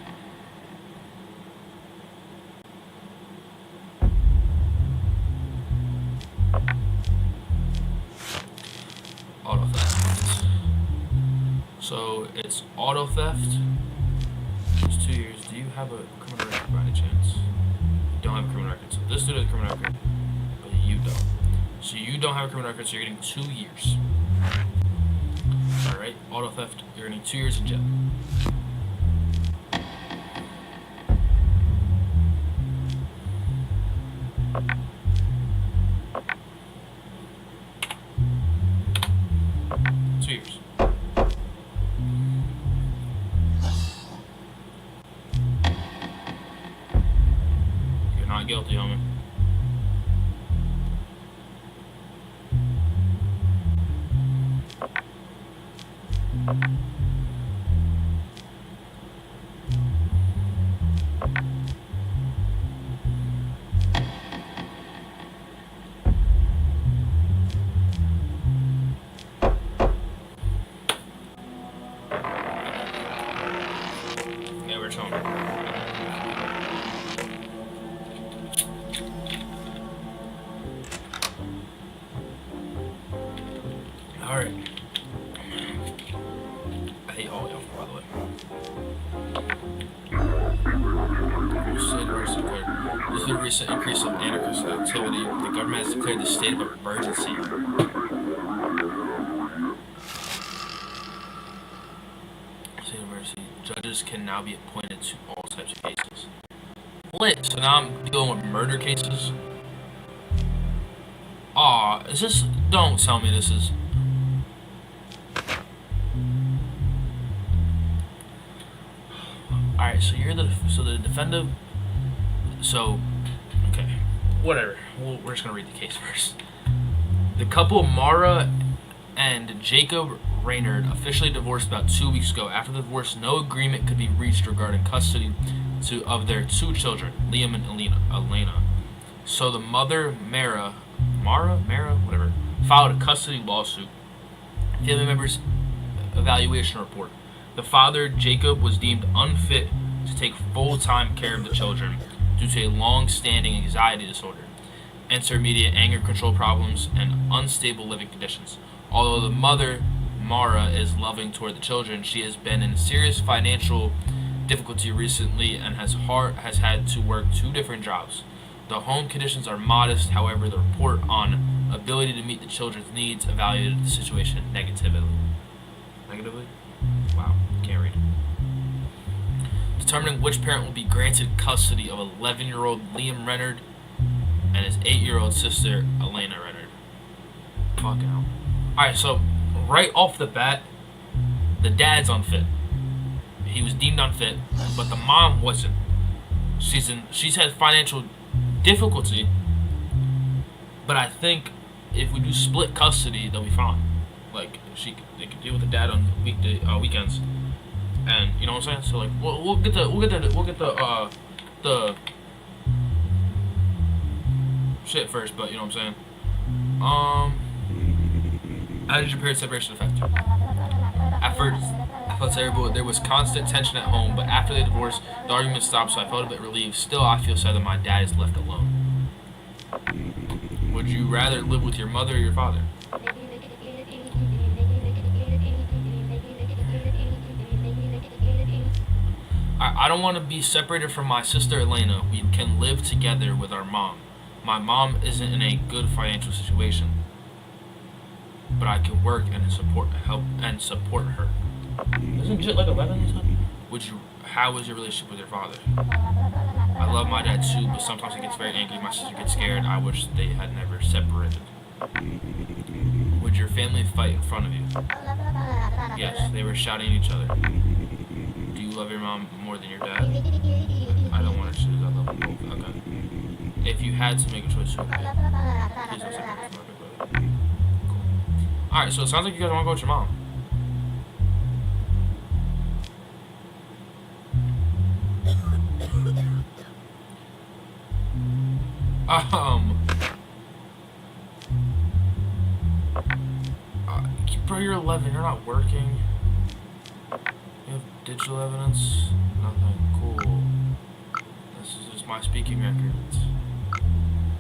Auto theft. So it's auto theft. It's 2 years. Do you have a criminal record by any chance? You don't have a criminal record. So this dude has a criminal record, but you don't. So you don't have a criminal record, so you're getting 2 years. Alright, auto theft, you're getting 2 years in jail. Not guilty, homie. Yeah, we're chilling. Alright. I hate all y'all, by the way. Due to the recent increase of anarchist activity, the government has declared the state of emergency. State of emergency. Judges can now be appointed to all types of cases. Lit. So now I'm dealing with murder cases. Aw, is this? Don't tell me this is. Alright, so you're the defendant. So, okay, whatever. We're just gonna read the case first. The couple Mara and Jacob Raynard officially divorced about 2 weeks ago. After the divorce, no agreement could be reached regarding custody of their 2 children, Liam and Elena. So the mother, Mara, whatever, filed a custody lawsuit. Family members' evaluation report. The father, Jacob, was deemed unfit to take full-time care of the children due to a long-standing anxiety disorder, intermediate anger control problems, and unstable living conditions. Although the mother, Mara, is loving toward the children, she has been in serious financial difficulty recently and has had to work 2 different jobs. The home conditions are modest, however, the report on ability to meet the children's needs evaluated the situation negatively. Negatively? Wow, can't read. Determining which parent will be granted custody of 11-year-old Liam Renard and his 8-year-old sister, Elena Renard. Fucking hell. Alright, so right off the bat, the dad's unfit. He was deemed unfit, but the mom wasn't. She's had financial difficulty, but I think if we do split custody, they'll be fine. Like they could deal with the dad on weekends, and you know what I'm saying. So like we'll get the shit first, but you know what I'm saying. How did your parents' separation affect you? At first, I felt terrible. There was constant tension at home, but after they divorced, the argument stopped, so I felt a bit relieved. Still, I feel sad that my dad is left alone. Would you rather live with your mother or your father? I don't want to be separated from my sister Elena. We can live together with our mom. My mom isn't in a good financial situation, but I can work and help her. Isn't shit like 11? How is your relationship with your father? I love my dad too, but sometimes he gets very angry. My sister gets scared. I wish they had never separated. Would your family fight in front of you? Yes, they were shouting at each other. Do you love your mom more than your dad? I don't want to choose. I love them both. Okay. If you had to make a choice, who would it be? Please don't say my brother. Cool. Alright, so it sounds like you guys want to go with your mom. Bro, you're 11. You're not working. You have digital evidence. Nothing. Cool. This is just my speaking records.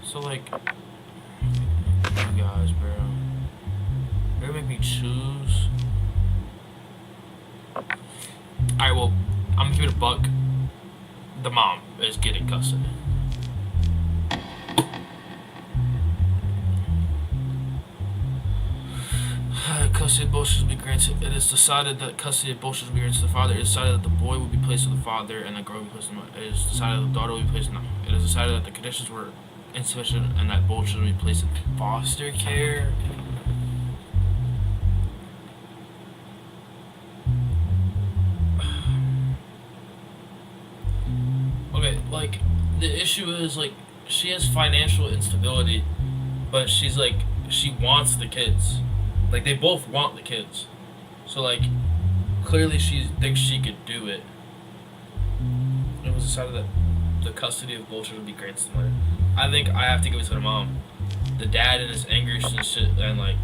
So, like, you guys, bro. You're gonna make me choose. Alright, well, I'm gonna give it a buck. The mom is getting custody. Custody of both children will be granted. It is decided that custody of both children will be granted to the father. It is decided that the boy will be placed with the father and the girl will be placed with the mother. It is decided that the daughter will be placed in the... It is decided that the conditions were insufficient and that both children will be placed in foster care. Okay, like, the issue is, like, she has financial instability, but she's, like, she wants the kids. Like, they both want the kids. So, like, clearly she thinks she could do it. It was decided that the custody of both children would be granted to the mother. I think I have to give it to the mom. The dad and his anger and shit, and, like,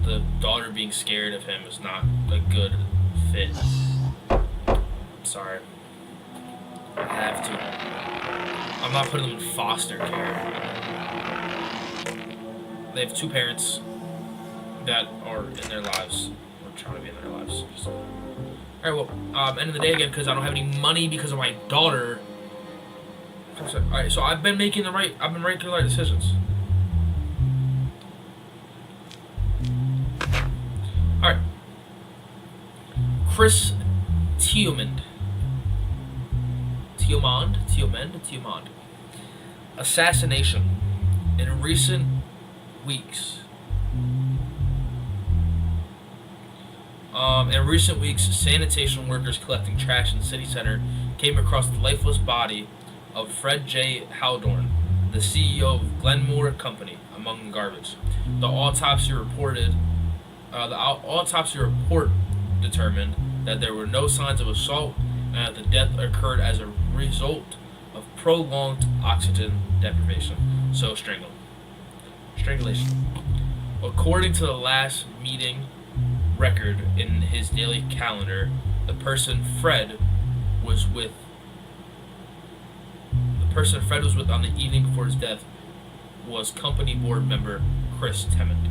the daughter being scared of him is not a good fit. Sorry. I have to. I'm not putting them in foster care. They have two parents that are in their lives, or trying to be in their lives. Alright, well, end of the day again, because I don't have any money because of my daughter. Alright, so I've been making the right decisions. Alright. Chris Tiomond. Assassination. In recent weeks, sanitation workers collecting trash in the city center came across the lifeless body of Fred J. Haldorn, the CEO of Glenmore Company, among the garbage. The autopsy report determined that there were no signs of assault and that the death occurred as a result of prolonged oxygen deprivation. So strangulation. According to the last meeting record in his daily calendar, the person Fred was with on the evening before his death was company board member Chris Tiomond.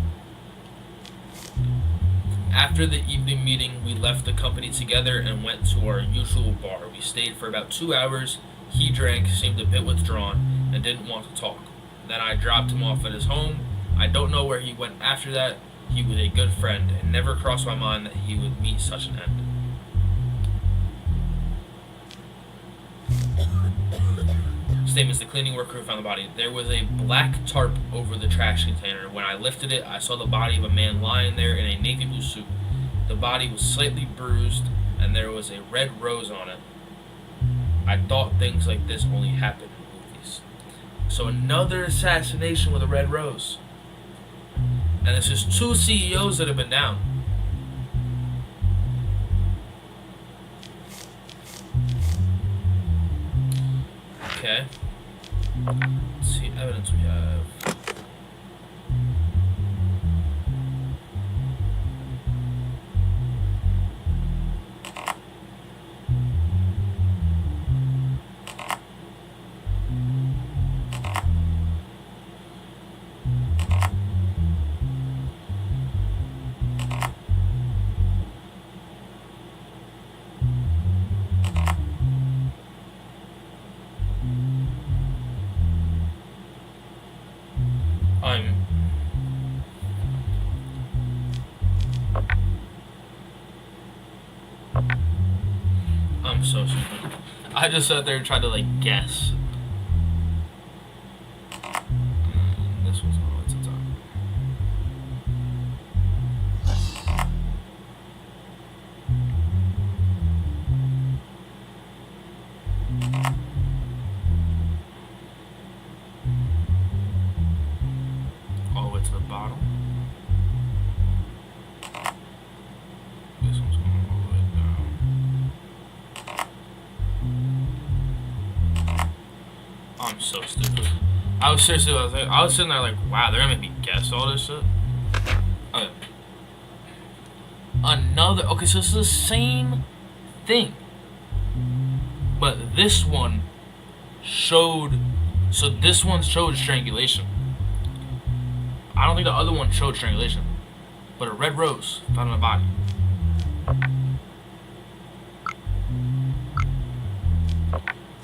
After the evening meeting, we left the company together and went to our usual bar. We stayed for about 2 hours. He drank, seemed a bit withdrawn, and didn't want to talk. Then I dropped him off at his home. I don't know where he went after that. He was a good friend. It never crossed my mind that he would meet such an end. Statements: the cleaning worker who found the body. There was a black tarp over the trash container. When I lifted it, I saw the body of a man lying there in a navy blue suit. The body was slightly bruised, and there was a red rose on it. I thought things like this only happened in movies. So another assassination with a red rose. And it's just 2 CEOs that have been down. Okay. Let's see evidence we have. I'm so stupid. I just sat there and tried to, like, guess. This one's not what's on. All the way to the bottom. so stupid. I was seriously, I was sitting there like, wow, they're gonna make me guess all this shit. Okay. Another, okay, so it's the same thing. But this one showed, so this one showed strangulation. I don't think the other one showed strangulation. But a red rose found in my body.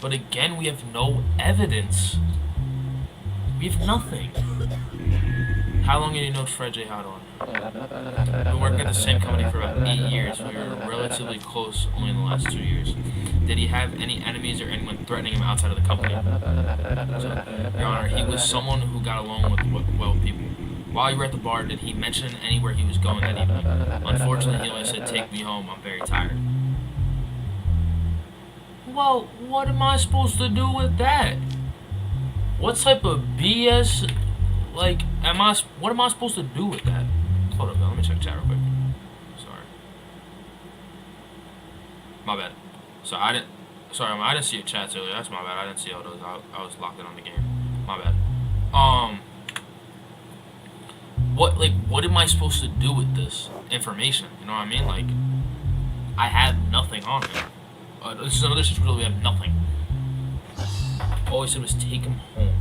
But again, we have no evidence. We have nothing. How long have you known Fred J. Howard on? We've been working at the same company for about 8 years. We were relatively close only in the last 2 years. Did he have any enemies or anyone threatening him outside of the company? So, Your Honor, he was someone who got along with well people. While you were at the bar, did he mention anywhere he was going that evening? Unfortunately, he only said, "Take me home, I'm very tired." Well, what am I supposed to do with that? What type of BS, like, what am I supposed to do with that? Hold up, man, let me check chat real quick. Sorry. My bad. So I didn't see your chats earlier, that's my bad. I didn't see all those, I was locked in on the game. My bad. What am I supposed to do with this information? You know what I mean? Like, I have nothing on him. This is another situation where we have nothing. All he said was take him home.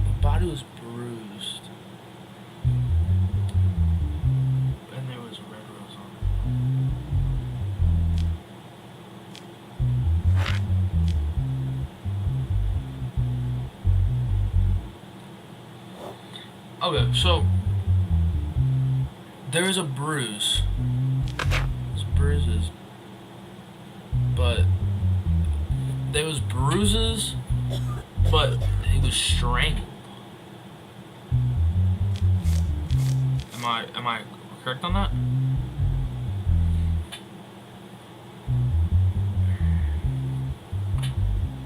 The body was bruised. And there was a red rose on it. Okay, so there is a bruise. There's bruises. But there was bruises, but he was strangled. Am I correct on that?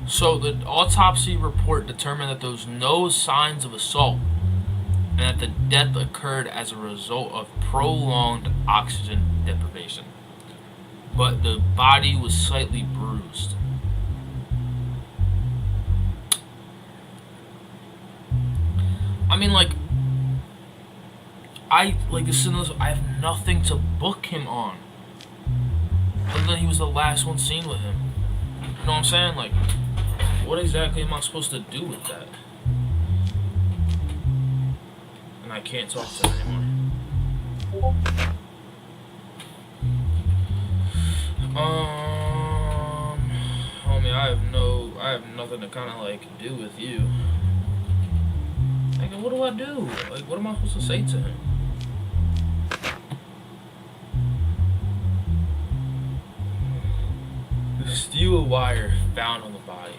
So the autopsy report determined that there was no signs of assault and that the death occurred as a result of prolonged oxygen deprivation. But the body was slightly bruised. I mean, like, I have nothing to book him on. Other than he was the last one seen with him. You know what I'm saying? Like, what exactly am I supposed to do with that? And I can't talk to him anymore. Homie, I have nothing to kind of like do with you. Like, what do I do? Like, what am I supposed to say to him? The steel wire found on the body.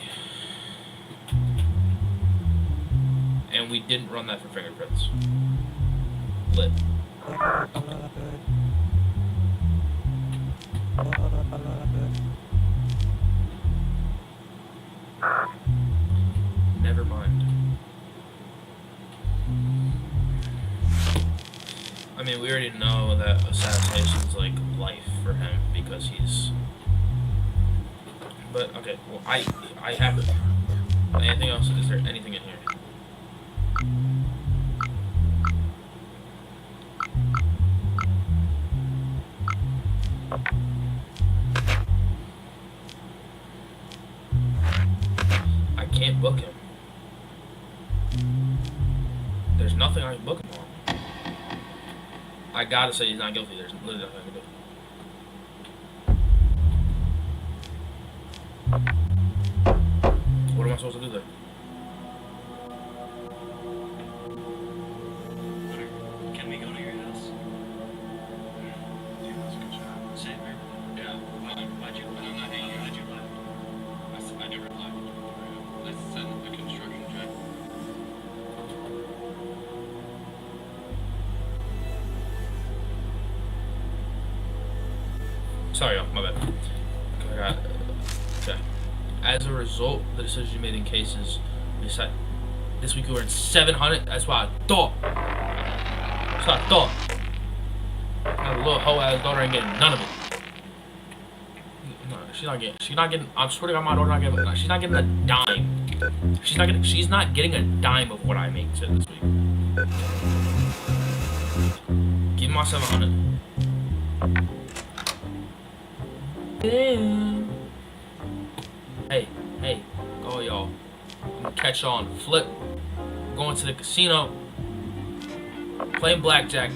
And we didn't run that for fingerprints. Lit. Never mind. I mean, we already know that assassination's like life for him because he's. But okay, well, I have it. Anything else? Is there anything in here? I can't book him. There's nothing I can book him on. I gotta say he's not guilty. There's literally nothing I can do. What am I supposed to do there? Can we go to your house? Yeah, that's a good shot. Same here. Yeah. Why'd you lie? I never lied. Let's send the construction check. Sorry, y'all. My bad. Okay. As a result, the decisions you made in cases, we decided this week we were in 700. That's what I thought. That's what I thought. Now the little hoe ass daughter ain't getting none of it. No, she's not getting. I swear to God, my daughter not getting. She's not getting a dime. She's not getting a dime of what I make this week. Give me my 700. Hey, go y'all. I'm gonna catch on. Flip. Going to the casino. Playing blackjack.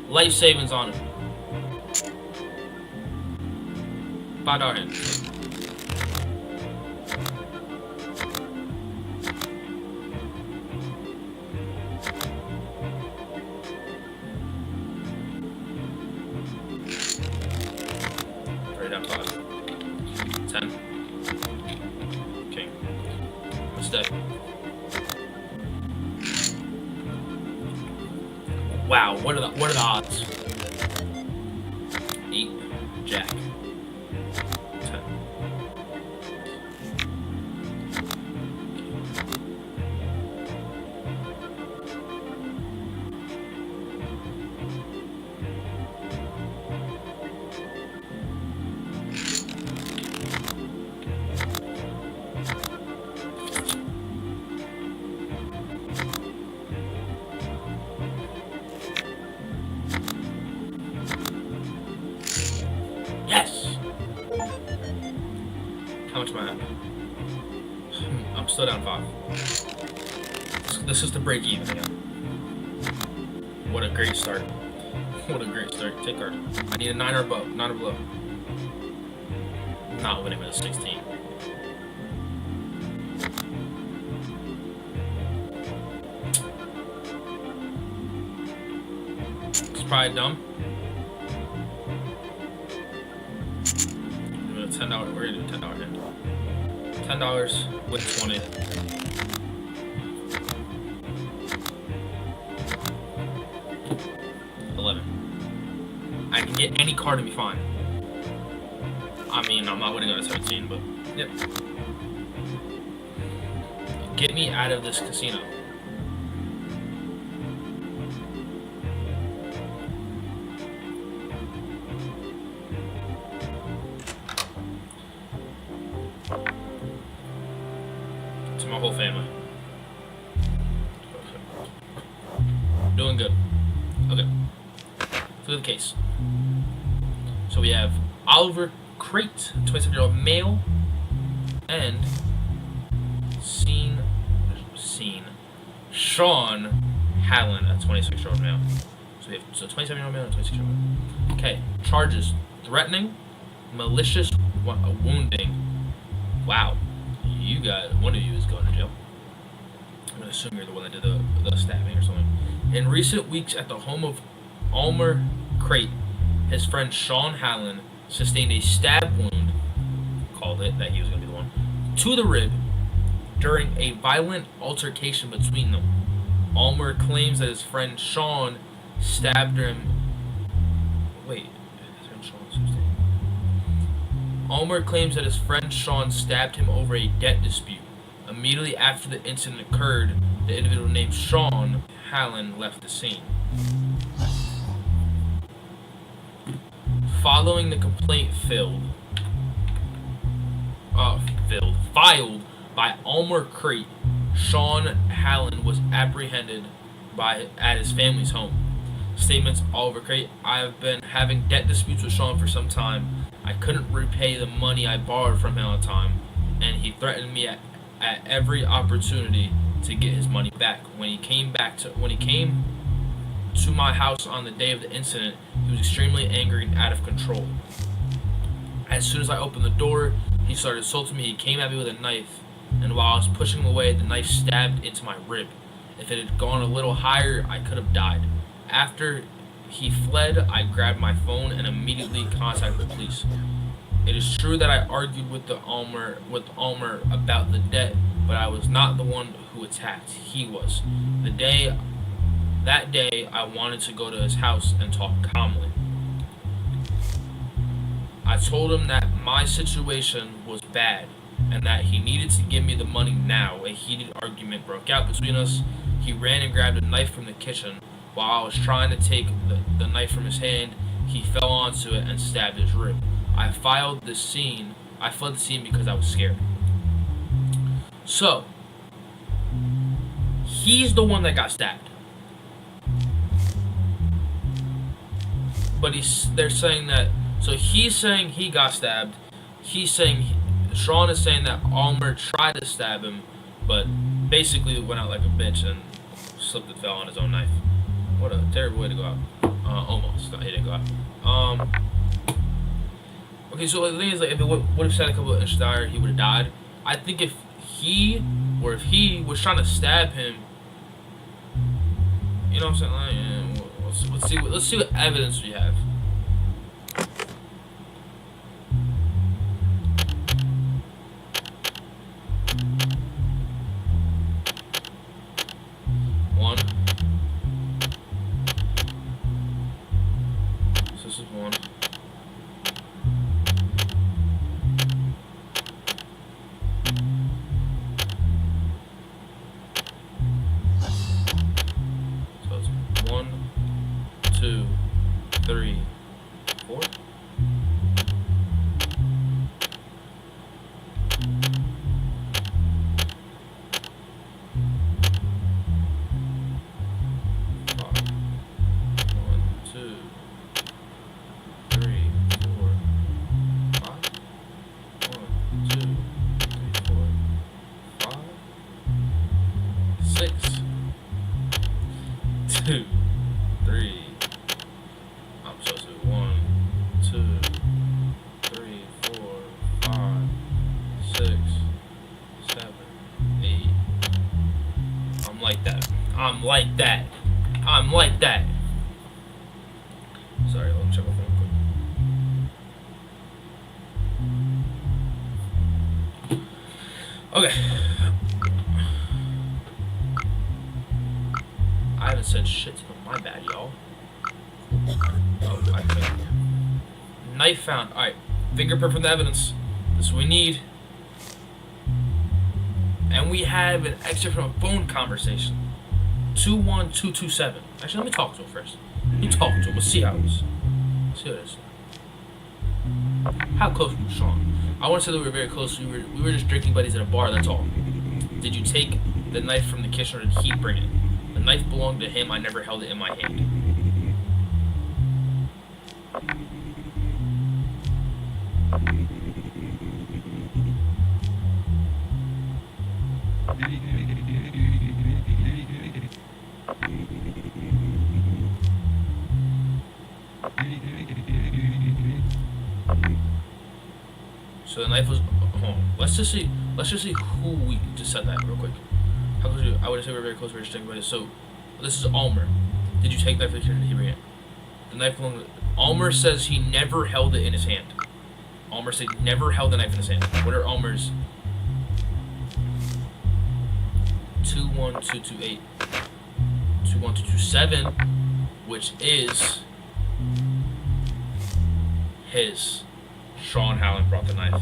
Life savings on it. $5 hand. Down 5. 10. King. What's that? Wow, what are the odds? 8. Jack. 10. Yes! How much am I at? I'm still down 5. This is the break even again. What a great start. What a great start. Take card. I need a 9 or above. 9 or below. Not winning with a 16. It's probably dumb. $10. We're gonna do $10 hand. $10 with 20. $11. I can get any card to be fine. I mean, I'm not winning on a 17, but yep. Get me out of this casino. To my whole family. Doing good. Okay. Let's look at the case. So we have Oliver Crate, 27-year-old male, and Sean Hallen, a 26-year-old male. So we have 27-year-old male and 26-year-old male. Okay. Charges: threatening, malicious wounding. Wow. You got one of you is going to jail. I'm gonna assume you're the one that did the stabbing or something. In recent weeks, at the home of Almer Crate, his friend Sean Hallen sustained a stab wound, called it that he was gonna be the one, to the rib during a violent altercation between them. Almer claims that his friend Sean stabbed him. Wait, his friend Sean. Almer claims that his friend Sean stabbed him over a debt dispute. Immediately after the incident occurred, the individual named Sean Hallen left the scene. Following the complaint filed by Almer Crate, Sean Hallen was apprehended at his family's home. Statements: Oliver Crate: I have been having debt disputes with Sean for some time. I couldn't repay the money I borrowed from him on time, and he threatened me at every opportunity to get his money back. When he came to my house on the day of the incident, he was extremely angry and out of control. As soon as I opened the door, he started assaulting me. He came at me with a knife, and while I was pushing him away, the knife stabbed into my rib. If it had gone a little higher, I could have died. After he fled, I grabbed my phone and immediately contacted the police. It is true that I argued with Almer about the debt, but I was not the one who attacked. He was. That day, I wanted to go to his house and talk calmly. I told him that my situation was bad and that he needed to give me the money now. A heated argument broke out between us. He ran and grabbed a knife from the kitchen. While I was trying to take the knife from his hand, he fell onto it and stabbed his rib. I fled the scene because I was scared. So, he's the one that got stabbed. But they're saying that, so he's saying he got stabbed. Sean is saying that Almer tried to stab him, but basically went out like a bitch and slipped and fell on his own knife. What a terrible way to go out. Almost. No, he didn't go out. Okay, so the thing is, like, if it would have said a couple of inches higher, he would have died. I think if he was trying to stab him, you know what I'm saying? Like, yeah, let's see what evidence we have. One. So this is one. So it's 1, 2, 3, 4. I'm like that. Sorry, let me check my phone quick. Okay. I haven't said shit to them. My bad, y'all. Oh, I think. Knife found. Alright. Fingerprint from the evidence. This is what we need. And we have an excerpt from a phone conversation. 21227. Actually, let me talk to him first. Let me talk to him. Let's see how it is. Let's see what it is. How close were you, Sean? I want to say that we were very close. We were just drinking buddies at a bar, that's all. Did you take the knife from the kitchen or did he bring it? The knife belonged to him. I never held it in my hand. So the knife was. Let's just see who we just said that real quick. How close? I would say we're very close. We're just thinking about it. So this is Almer. Did you take the knife from the kitchen? Did he bring it? The knife belonged. Almer says he never held it in his hand. Almer said he never held the knife in his hand. What are Almer's? 21228, 21227, which is his. Sean Hallen brought the knife.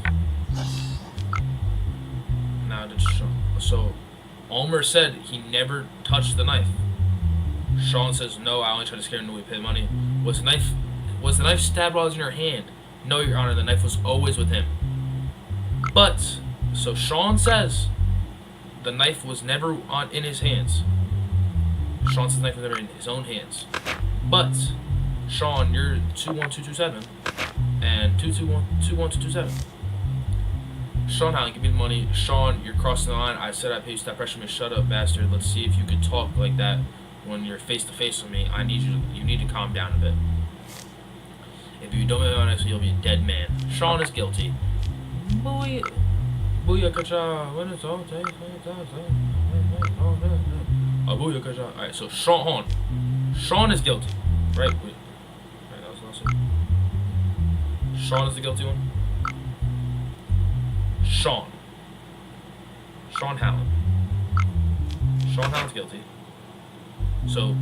Now did Sean? So Almer said he never touched the knife. Sean says no. I only tried to scare him to pay money. Was the knife stabbed while it was in your hand? No, Your Honor. The knife was always with him. But so Sean says the knife was never in his hands. Sean says the knife was never in his own hands. But Sean, you're 21227 and 21227. Sean Hallen, give me the money. Sean, you're crossing the line. I said I pay you. Stop pressuring me. Shut up, bastard. Let's see if you could talk like that when you're face to face with me. You need to calm down a bit. If you don't make me honest, you'll be a dead man. Sean is guilty. Alright, so Sean is guilty. Right? Wait. Alright, that was the last one. Sean is the guilty one. Sean Hallen. Sean Hallen's guilty. So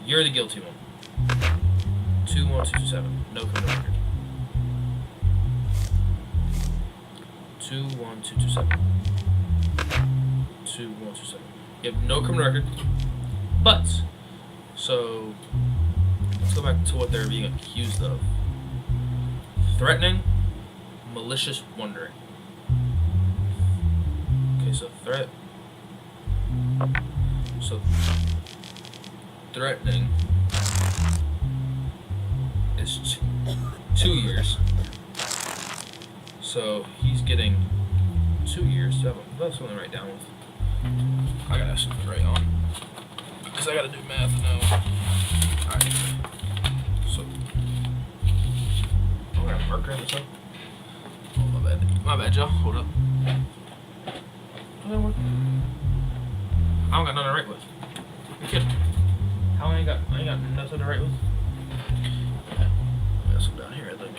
you're the guilty one. 21227. No criminal record. 21227. 21227. You have no criminal record, but so let's go back to what they're being accused of: threatening, malicious wandering. Okay, so threatening is 2 years. So he's getting 2 years. That's something to write down with. I gotta have something to write on, because I gotta do math now. Alright. So I'm gonna have a marker in this one. Oh, my bad. My bad, y'all. Hold up. I don't got nothing to write with. You kidding? How I ain't got nothing to write with? I got some down here, I think.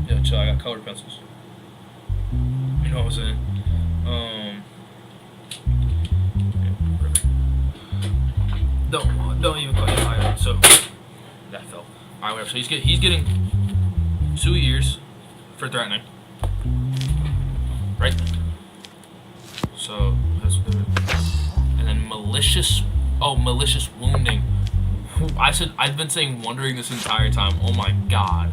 Yeah, chill, I got colored pencils. You know what I'm saying? Don't even call it fire. So that fell. Alright, whatever. So he's getting 2 years for threatening. Right? So that's what they're. And then malicious wounding. I've been saying wondering this entire time. Oh my god.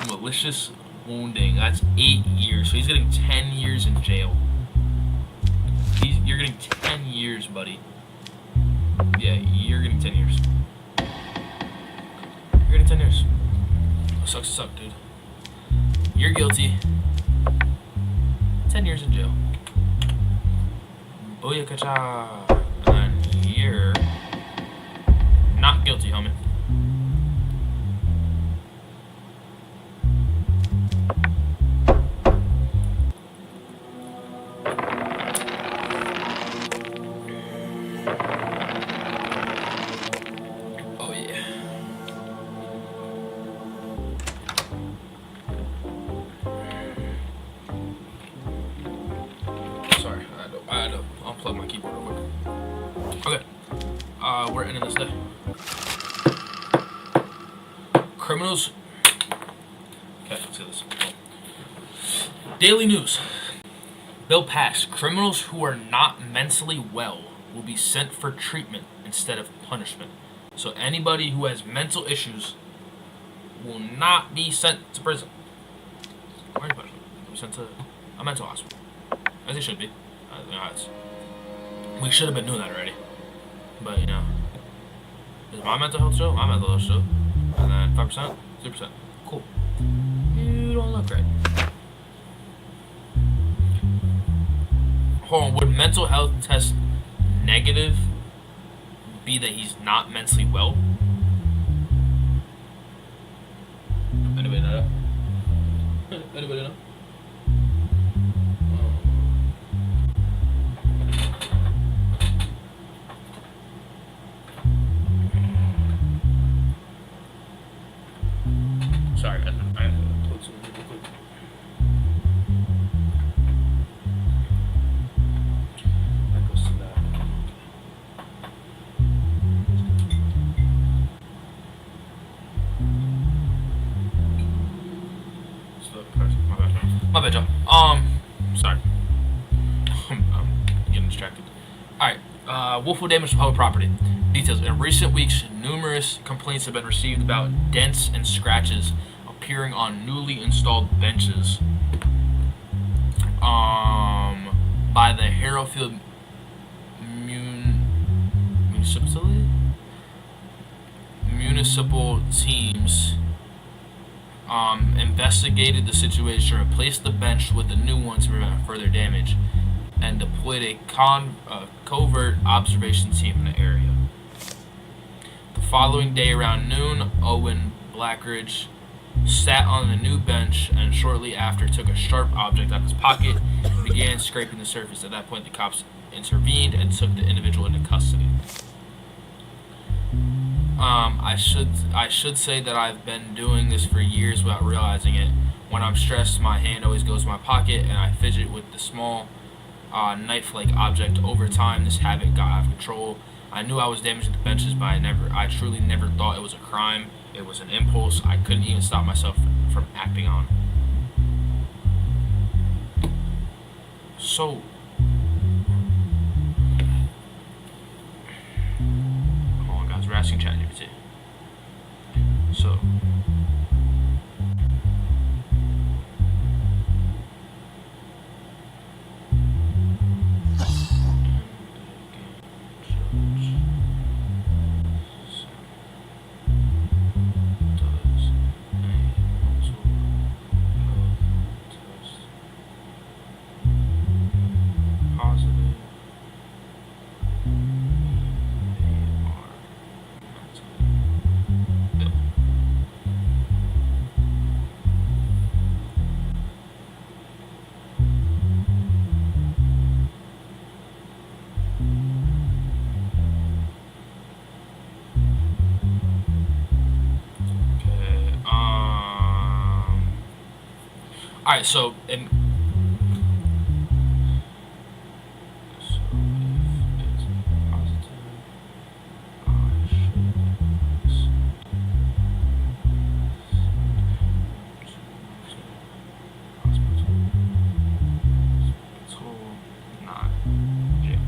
Malicious wounding. That's 8 years. So he's getting 10 years in jail. You're getting 10 years, buddy. Yeah, you're getting 10 years. You're getting 10 years. Sucks to suck, dude. You're guilty. 10 years in jail. Booyakacha. And you're not guilty, homie. I had to unplug my keyboard real quick. Okay. We're ending this day. Criminals. Okay, let's see this. Daily news. Bill passed. Criminals who are not mentally well will be sent for treatment instead of punishment. So anybody who has mental issues will not be sent to prison. Or any punishment. They'll be sent to a mental hospital. As they should be. We should have been doing that already. But, you know. Is my mental health show? My mental health show. And then 5%? 3%. Cool. You don't look right. Hold on. Would mental health test negative be that he's not mentally well? Anybody know that? Anybody know? Sorry, I have to put some real quick. That goes to that. My bad, y'all. Sorry. I'm getting distracted. Alright, willful damage to public property. Details. In recent weeks, numerous complaints have been received about dents and scratches appearing on newly installed benches by the Harrowfield municipal teams investigated the situation, replaced the bench with a new one to prevent further damage, and deployed a covert observation team in the area. The following day around noon, Owen Blackridge sat on the new bench and shortly after took a sharp object out of his pocket and began scraping the surface. At that point, the cops intervened and took the individual into custody. I should say that I've been doing this for years without realizing it. When I'm stressed, my hand always goes to my pocket and I fidget with the small knife-like object. Over time, this habit got out of control. I knew I was damaging the benches, but I truly never thought it was a crime. It was an impulse I couldn't even stop myself from acting on. So, hold on, guys. We're asking ChatGPT. So. Alright, so, and so if it's positive, I should hospital, not jail.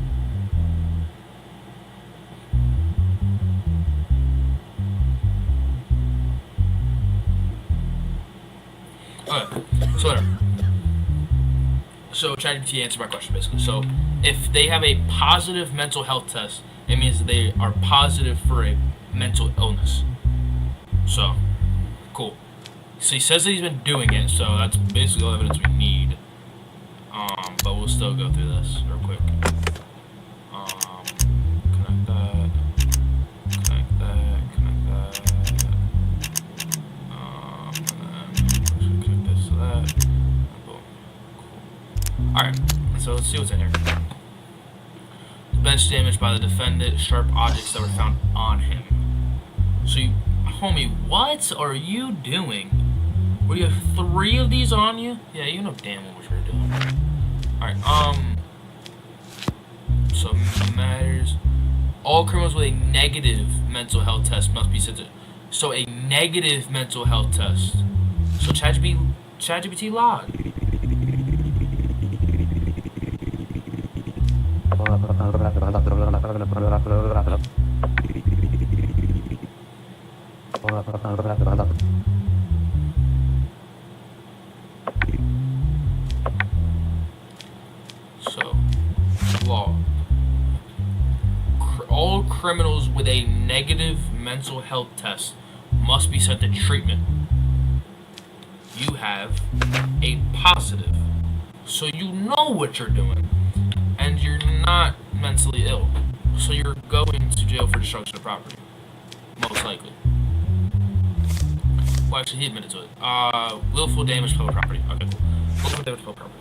Okay, so whatever. So ChatGPT answered my question basically. So if they have a positive mental health test, it means that they are positive for a mental illness. So, cool. So he says that he's been doing it, so that's basically all evidence we need. But we'll still go through this real quick. Connect that. Connect that. Connect that. Connect this to that. Boom. Cool. Alright, so let's see what's in here. The bench damaged by the defendant, sharp objects that were found on him. So you, homie, what are you doing? What, do you have 3 of these on you? Yeah, you know damn well what you're doing. Alright, so matters. All criminals with a negative mental health test must be sent to. So a negative mental health test. So ChatGPT lied. So, law. All criminals with a negative mental health test must be sent to treatment. You have a positive. So you know what you're doing. And you're not mentally ill. So you're going to jail for destruction of property. Most likely. Well, actually, he admitted to it. Willful damage to public property. Okay, cool. Willful damage to public property.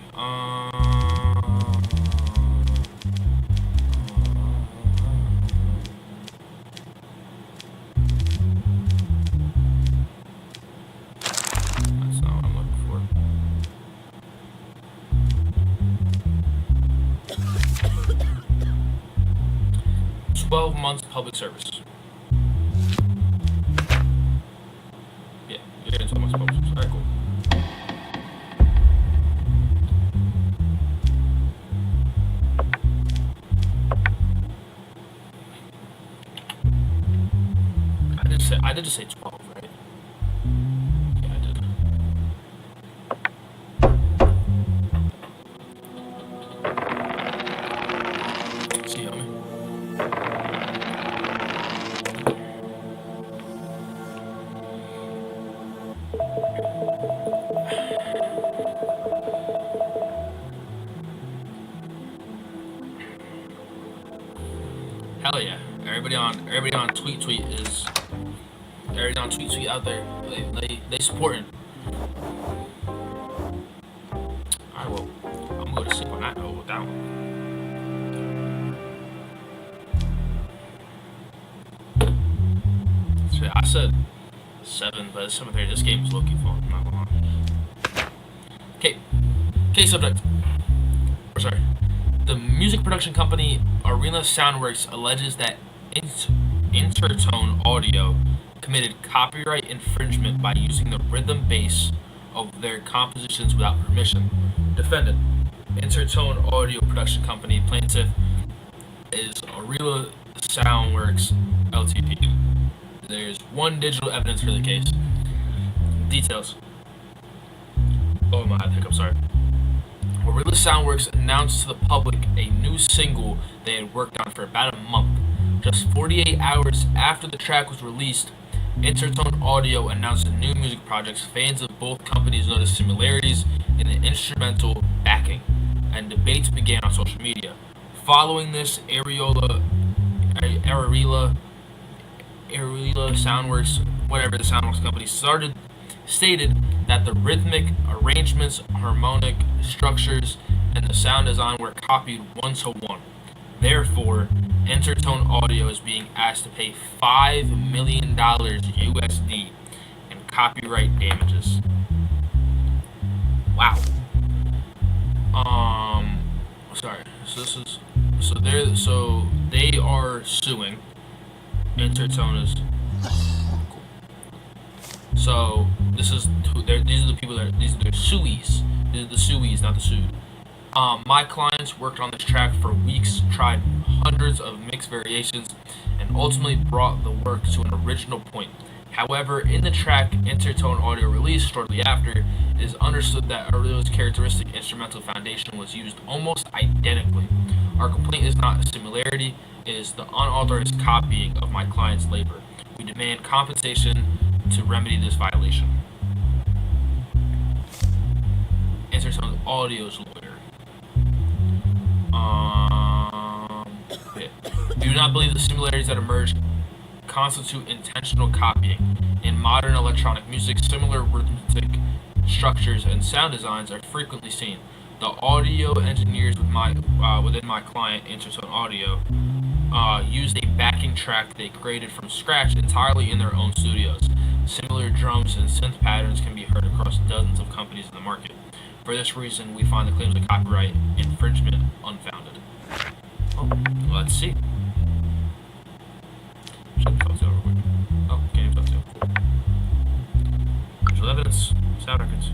That's not what I'm looking for. 12 months public service. Yeah, you're getting 12 months public service. Alright, cool. I did just say 12, right? Yeah, I did. See, homie. Hell yeah! Everybody on tweet is. Everybody on tweet out there, they supporting. Alright, well, I'm gonna go to sleep on that note with that one. So I said 7, but it's 7:30. This game is low-key fun, I'm not gonna lie. Okay, case subject. Or sorry. The music production company Arena Soundworks alleges that Intertone Audio committed copyright infringement by using the rhythm bass of their compositions without permission. Defendant, Intertone Audio Production Company. Plaintiff is Arela Soundworks Ltd. There's one digital evidence for the case. Details. Oh my, I think I'm sorry. Arela Soundworks announced to the public a new single they had worked on for about a month. Just 48 hours after the track was released, Intertone Audio announced a new music project. Fans of both companies noticed similarities in the instrumental backing, and debates began on social media. Following this, Arela Soundworks, whatever the Soundworks company stated that the rhythmic arrangements, harmonic structures, and the sound design were copied 1-to-1. Therefore, Intertone Audio is being asked to pay $5 million USD in copyright damages. Wow. Sorry. So they are suing. Intertone is cool. So these are the people these are their suees. These are the suees, not the sued. My clients worked on this track for weeks, tried hundreds of mixed variations, and ultimately brought the work to an original point. However, in the track Intertone Audio released shortly after, it is understood that Arela's characteristic instrumental foundation was used almost identically. Our complaint is not a similarity, it is the unauthorized copying of my client's labor. We demand compensation to remedy this violation. Intertone Audio's lawyer. Do not believe the similarities that emerge constitute intentional copying. In modern electronic music, similar rhythmic structures and sound designs are frequently seen. The audio engineers within my client, Intertone Audio, used a backing track they created from scratch entirely in their own studios. Similar drums and synth patterns can be heard across dozens of companies in the market. For this reason, we find the claims of copyright infringement unfounded. Oh, let's see. Shut the phones over quick. Oh, can't even talk to. Cool. Visual evidence, sound records.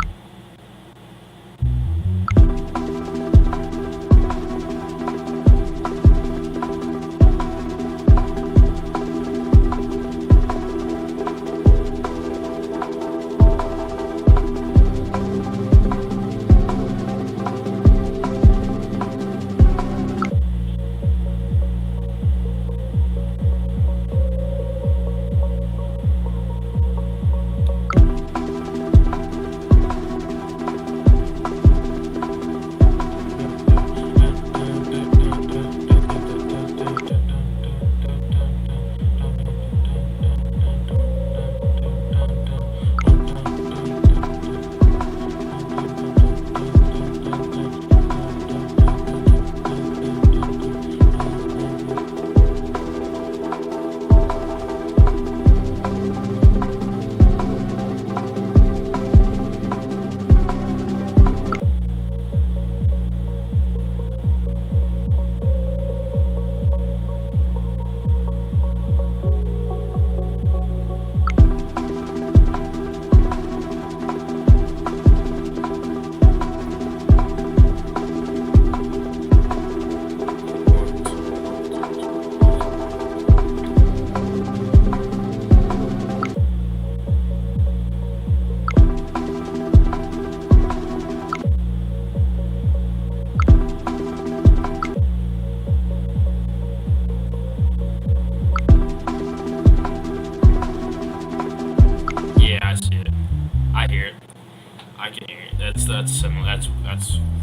That's similar. That's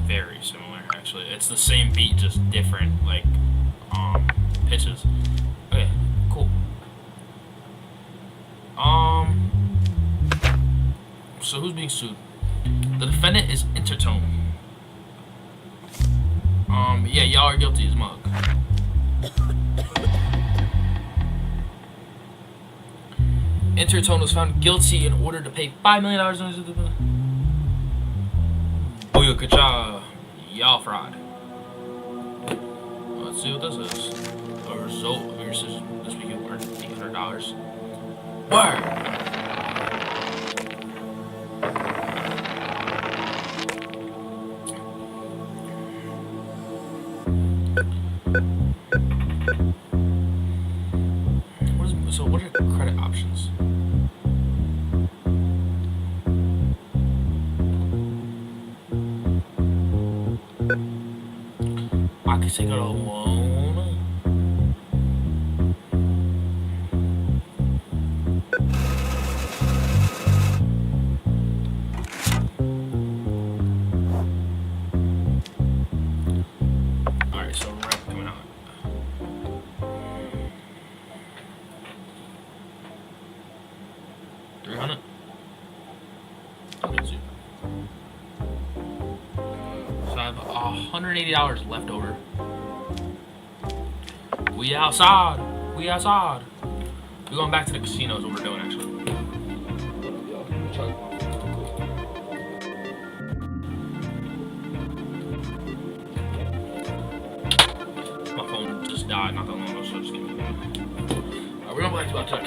very similar actually. It's the same beat, just different pitches. Okay, cool. So who's being sued? The defendant is Intertone. Yeah, y'all are guilty as mug. Intertone was found guilty in order to pay $5 million. Good job, y'all fraud. Let's see what this is. A result of your decision this week you earned $800. Where? So what are credit options? I could take out a loan. Alright, so rent coming out. $300? Okay, so I have $180 left over. We outside. We outside. We're going back to the casino is what we're doing actually. My phone just died not that long ago, so just give me a minute. Alright, we're going back to our truck.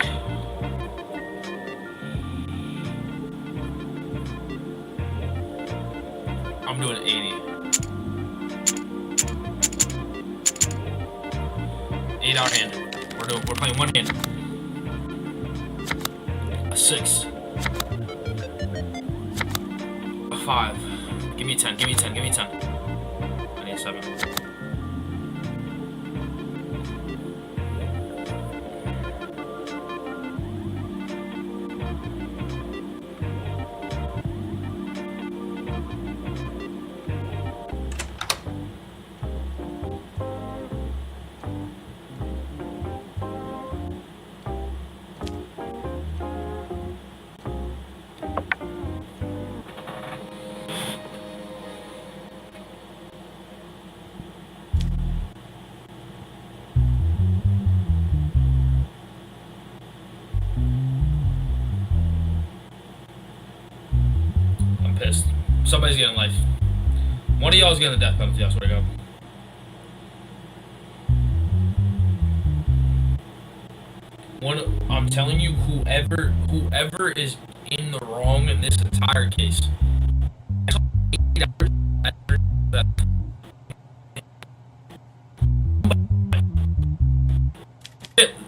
I'm doing 80. 8-hour hand. We're playing one hand. A 6. A 5. Give me a 10. Give me a 10. Give me a 10. I need a 7. Pissed. Somebody's getting life. One of y'all's getting the death penalty, I swear to God. I'm telling you, whoever is in the wrong in this entire case.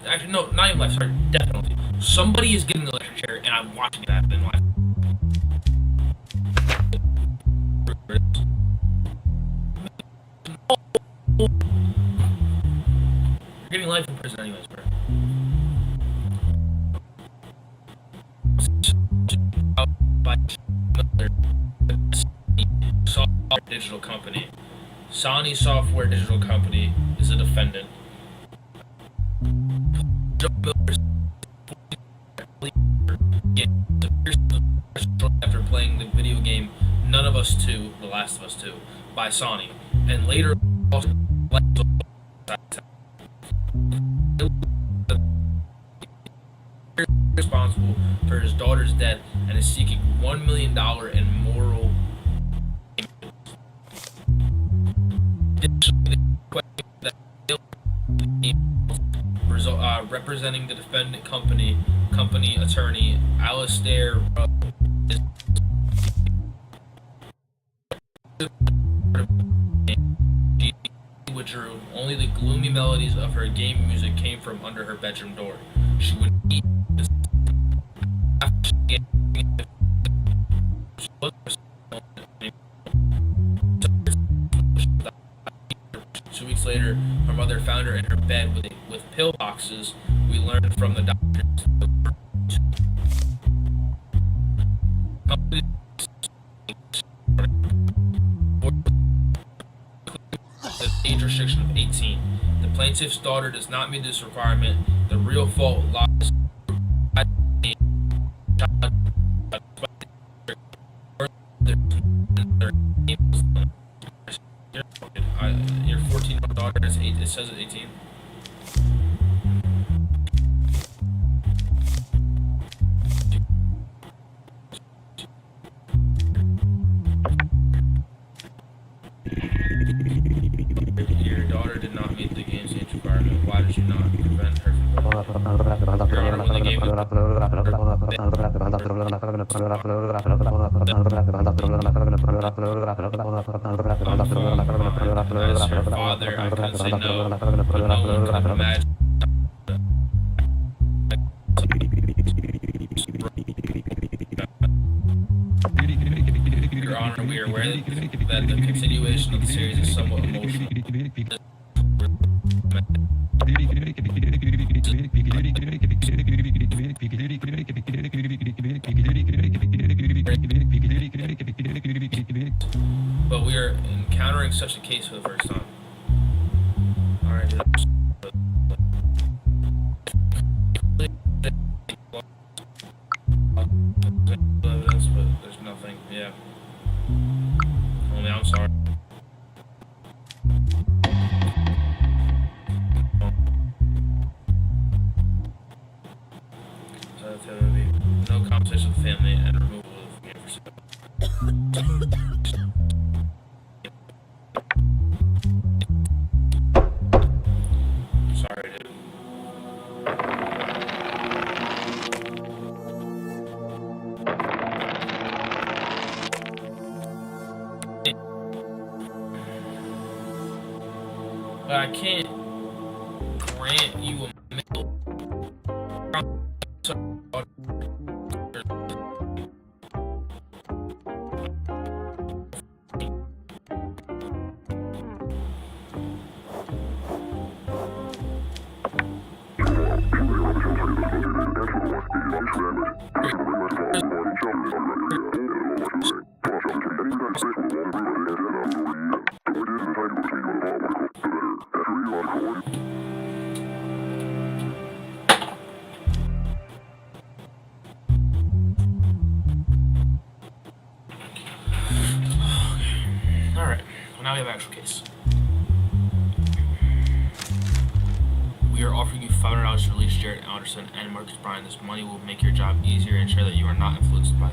Actually, no, not even life, sorry, death penalty. Somebody is getting the electric chair, and I'm watching it happen live. You're getting life in prison anyways, bro. By software digital company. Sony Software Digital Company is a defendant. After playing the video game None of Us 2, The Last of Us 2, by Sony, and later also responsible for his daughter's death and is seeking $1 million in moral representing the defendant company attorney Alistair withdrew. Only the gloomy melodies of her game music came from under her bedroom door. She would eat this after she 2 weeks later, her mother found her in her bed with pill boxes. We learned from the doctors. The age restriction of 18. The plaintiff's daughter does not meet this requirement. The real fault lies. Your 14-year-old daughter is 8. It says it's 18. Your daughter did not meet the game's age requirement. Why did you not prevent her from? Your daughter won the game. As your father, I couldn't say no, but no one could imagine. Your Honor, we are aware that the continuation of the series is somewhat emotional. But we are encountering such a case for the first time. Alright, evidence, but there's nothing. Yeah. Only I'm sorry. So that's how it would be. No compensation with family and removal of university. Sorry, dude. But I can't grant you a middle. Alright, well now we have an actual case. We are offering you $500 to release Jared Alderson and Marcus Bryan. This money will make your job easier and ensure that you are not influenced by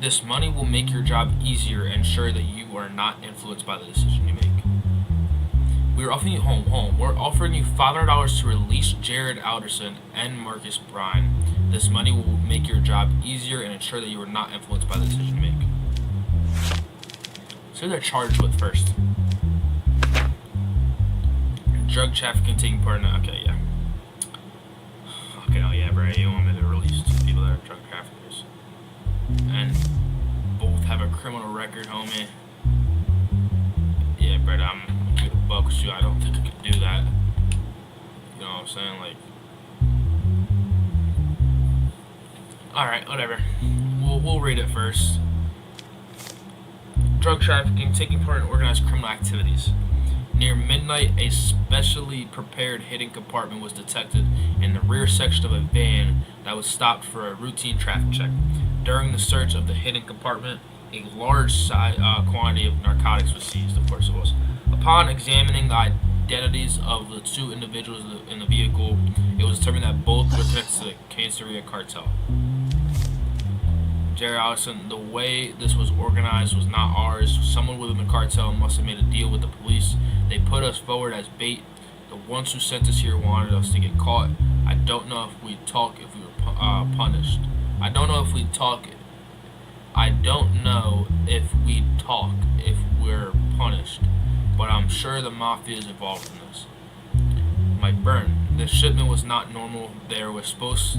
This money will make your job easier and ensure that you are not influenced by the decision you make. We are offering you We're offering you $500 to release Jared Alderson and Marcus Bryan. This money will make your job easier and ensure that you are not influenced by the decision you make. So they're charged with first. Drug trafficking taking part in it. Okay, yeah. Okay, oh yeah, bro. You want me to release two people that are drug traffickers. And both have a criminal record, homie. Yeah, bro, I'm gonna buck with you. I don't think I could do that. You know what I'm saying? Like, alright, whatever. We'll read it first. Drug trafficking, taking part in organized criminal activities. Near midnight, a specially prepared hidden compartment was detected in the rear section of a van that was stopped for a routine traffic check. During the search of the hidden compartment, a large quantity of narcotics was seized. Of course it was. Upon examining the identities of the two individuals in the vehicle, it was determined that both were connected to the Quesadilla cartel. Jerry Allison, the way this was organized was not ours. Someone within the cartel must have made a deal with the police. They put us forward as bait. The ones who sent us here wanted us to get caught. I don't know if we'd talk if we were punished. I don't know if we'd talk if we're punished. But I'm sure the mafia is involved in this. Mike Byrne, the shipment was not normal. There were supposed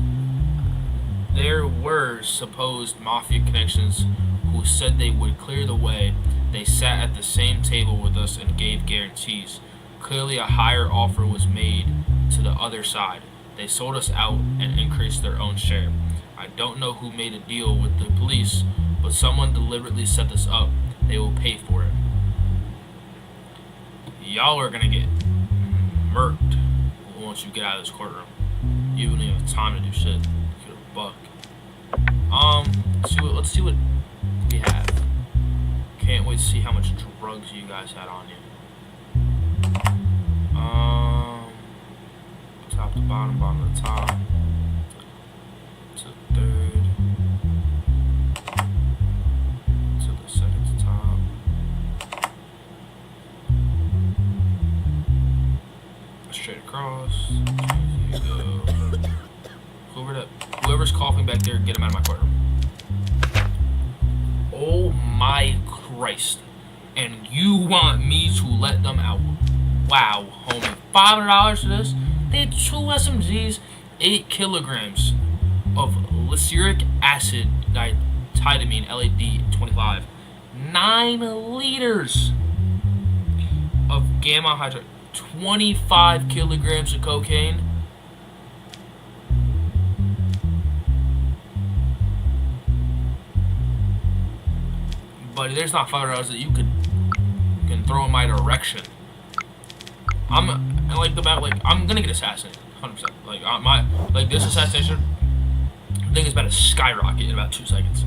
mafia connections who said they would clear the way. They sat at the same table with us and gave guarantees. Clearly a higher offer was made to the other side. They sold us out and increased their own share. I don't know who made a deal with the police, but someone deliberately set this up. They will pay for it. Y'all are gonna get murked once you get out of this courtroom. You don't even have time to do shit. Get a buck. Let's see what we have. Can't wait to see how much drugs you guys had on you. Top to bottom, bottom to top. To the third. To the second to top. Straight across. There you go. Whoever Whoever's coughing back there, get him out of my courtroom. Oh my Christ. And you want me to let them out? Wow, homie. $500 for this? They had 2 SMGs, 8 kilograms of laceric acid, diethylamine, LAD-25, 9 liters of gamma hydroxide, 25 kilograms of cocaine. Buddy, there's not $500 that you can throw in my direction. I'm gonna get assassinated, 100%. This assassination thing is about to skyrocket in about 2 seconds.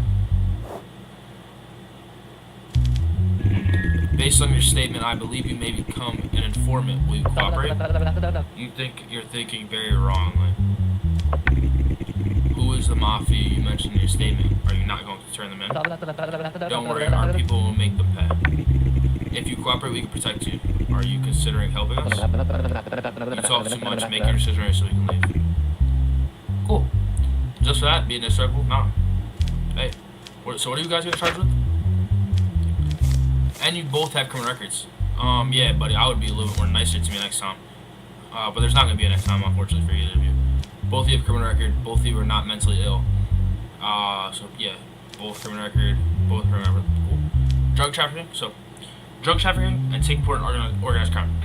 Based on your statement, I believe you may become an informant. Will you cooperate? You're thinking very wrongly. Who is the mafia you mentioned in your statement? Are you not going to turn them in? Don't worry, our people will make them pay. If you cooperate, we can protect you. Are you considering helping us? You talk too much, make your decision right so we can leave. Cool. Just for that, being in a circle? Nah. Hey, so what are you guys gonna charge with? And you both have criminal records. Yeah, buddy, I would be a little bit more nicer to me next time. But there's not gonna be a next time, unfortunately, for either of you. Both of you have criminal record. Both of you are not mentally ill. So yeah, both criminal record. Both criminal record. Cool. Drug trafficking. So, drug trafficking and taking part in organized crime.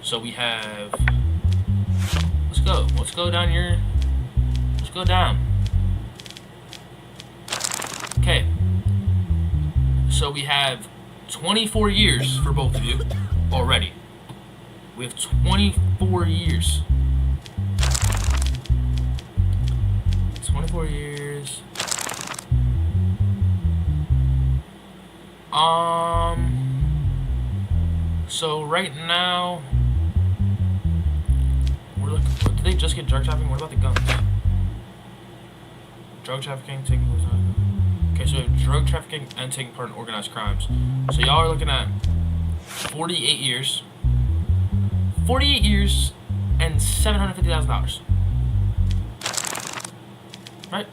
So we have. Let's go. Let's go down here. Let's go down. Okay. So we have 24 years for both of you already. We have 24 years. 24 years. So right now, we're looking for. Did they just get drug trafficking? What about the guns? Drug trafficking, taking. Okay, so we have drug trafficking and taking part in organized crimes. So y'all are looking at 48 years. 48 years and $750,000. Right?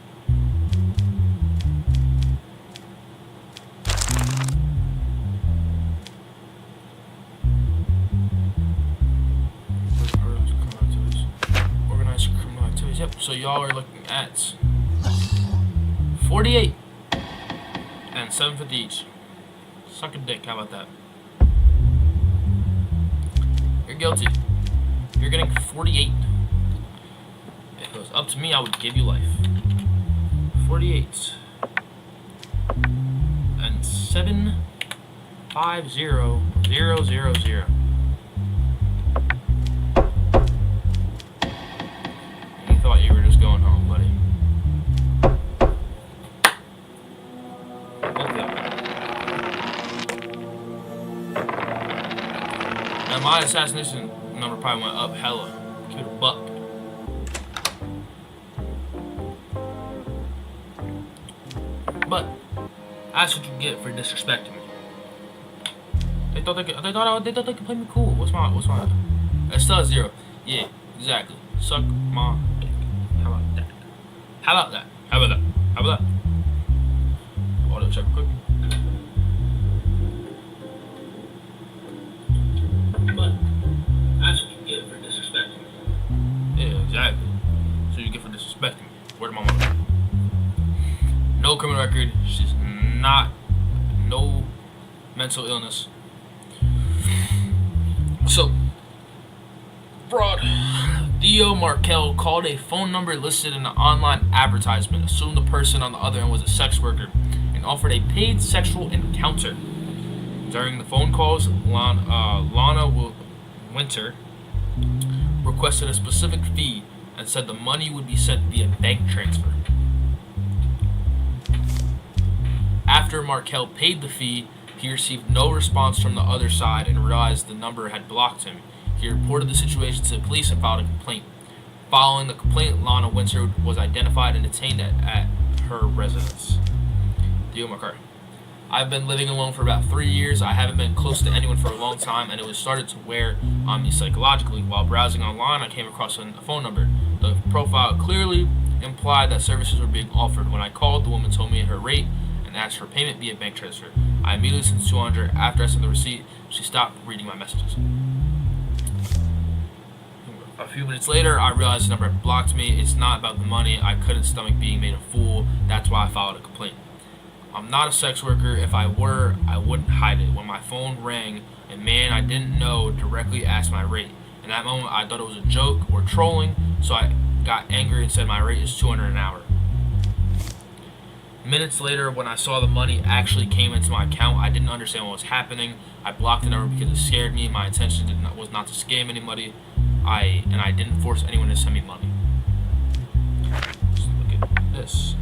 Organized criminal activities. Yep. So y'all are looking at 48 and $750 each. Suck a dick. How about that? You're guilty. You're getting 48. If it was up to me, I would give you life. 48 and 750,000. You thought you were just going home, buddy. Okay. Now my assassination number probably went up hella. Give it a buck. But that's what you get for disrespecting me. They thought they could play me cool. What's my? It's still a 0. Yeah, exactly. Suck my dick. How about that? How about that? How about that? How about that? Auto check quick. But that's what you get for disrespecting me. Yeah, exactly. So you get for disrespecting me. Where'd my mama? No criminal record. She's not. No mental illness. So, fraud. Theo Markel called a phone number listed in an online advertisement, assumed the person on the other end was a sex worker, and offered a paid sexual encounter. During the phone calls, Lana Winter requested a specific fee and said the money would be sent via bank transfer. After Markel paid the fee, he received no response from the other side and realized the number had blocked him. He reported the situation to the police and filed a complaint. Following the complaint, Lana Winter was identified and detained at her residence. Theo Markel. I've been living alone for about 3 years. I haven't been close to anyone for a long time, and it was started to wear on me psychologically. While browsing online, I came across a phone number. The profile clearly implied that services were being offered. When I called, the woman told me her rate and asked for payment via bank transfer. I immediately sent $200. After I sent the receipt, she stopped reading my messages. A few minutes later, I realized the number had blocked me. It's not about the money. I couldn't stomach being made a fool. That's why I filed a complaint. I'm not a sex worker. If I were, I wouldn't hide it. When my phone rang, a man I didn't know directly asked my rate. In that moment, I thought it was a joke or trolling, so I got angry and said my rate is $200 an hour. Minutes later, when I saw the money actually came into my account, I didn't understand what was happening. I blocked the number because it scared me. My intention was not to scam anybody. I didn't force anyone to send me money. Let's look at this.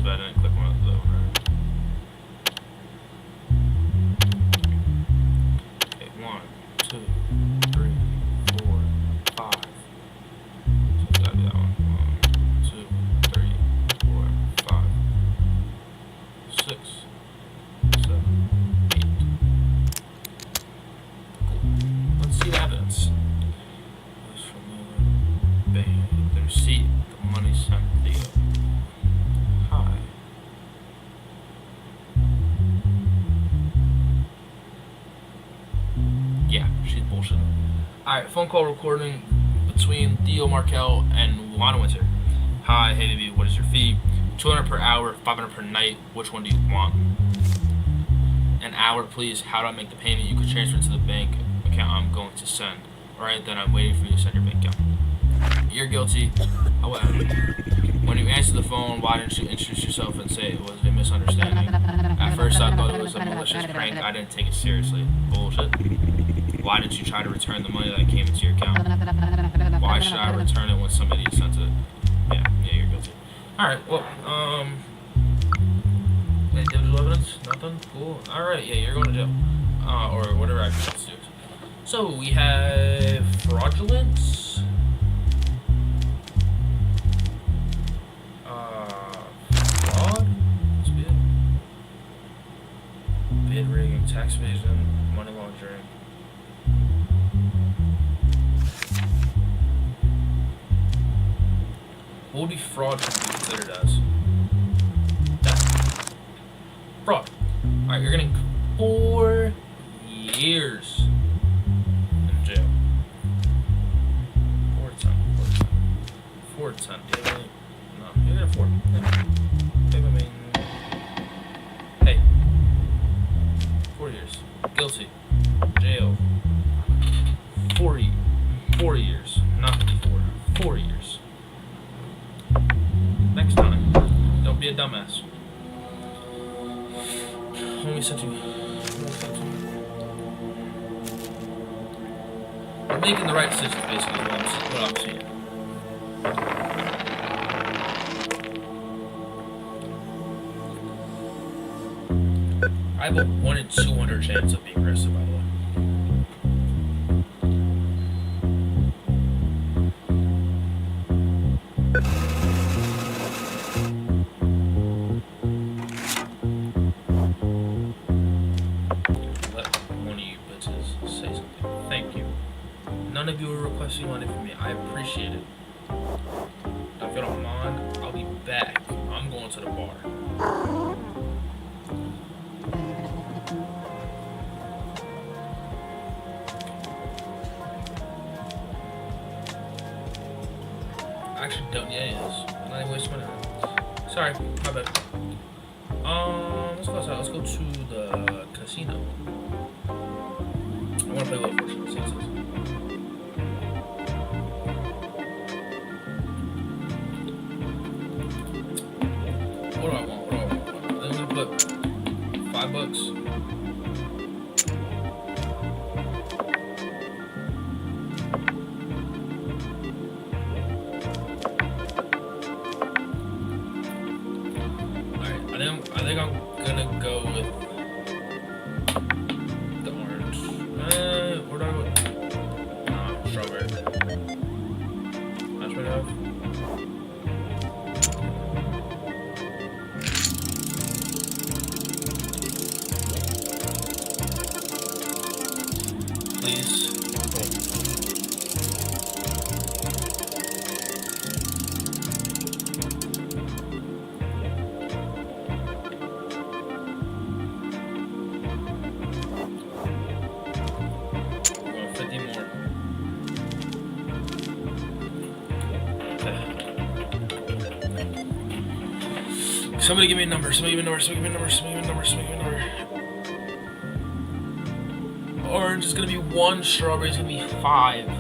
I didn't click one of those. Okay, 1, 2, 3, 4, 5. So it's gotta be that one. 1, 2, 3, 4, 5, 6, 7, 8. Cool. Let's see the evidence. That's from the receipt, the money sent to you. Yeah, she's bullshit. Alright, phone call recording between Theo Markel and Juana Winter. Hi, hey baby, what is your fee? $200 per hour, $500 per night. Which one do you want? An hour, please. How do I make the payment? You could transfer it to the bank account I'm going to send. Alright, then I'm waiting for you to send your bank account. You're guilty. However, when you answer the phone, why didn't you introduce yourself and say it was a misunderstanding? At first, I thought it was a malicious prank. I didn't take it seriously. Bullshit. Why didn't you try to return the money that came into your account? Why should I return it when somebody sent it? Yeah, you're guilty. Alright, well, any digital evidence? Nothing? Cool. Alright, yeah, you're going to jail. Or whatever I can do. So, we have fraudulence. Fraud? Bid rigging, tax evasion, money laundering. What would be fraud be considered as? That. Fraud. Alright, you're getting 4 years in jail. 4 to 10. Yeah, no, you're gonna 4. Hey. 4 years. Guilty. Jail. 4 years. Not 54. 4 years. Next time. Don't be a dumbass. Let me send you. We're making the right decisions, basically, what I'm seeing. I have a 1 in 200 chance of being arrested, by the way. Let one of you bitches say something. Thank you. None of you are requesting money from me. I appreciate it. If you don't mind, I'll be back. I'm going to the bar. Actually, don't. Yeah, it is. I'm not even wasting my time. Sorry, my bad. Let's go outside. Let's go to the casino. I want to play Wheel of Fortune. See what it says. What do I want? I'm gonna put looks. Alright, I think I'm gonna go with the orange. Where do I go? Nah, strawberry. That's what I have. Please. Boom. 50 more. Okay. Somebody give me a number. Somebody give me a number. Somebody give me a number. Somebody give me a number. Somebody give me a number. Orange is gonna be 1. Strawberry is gonna be 5.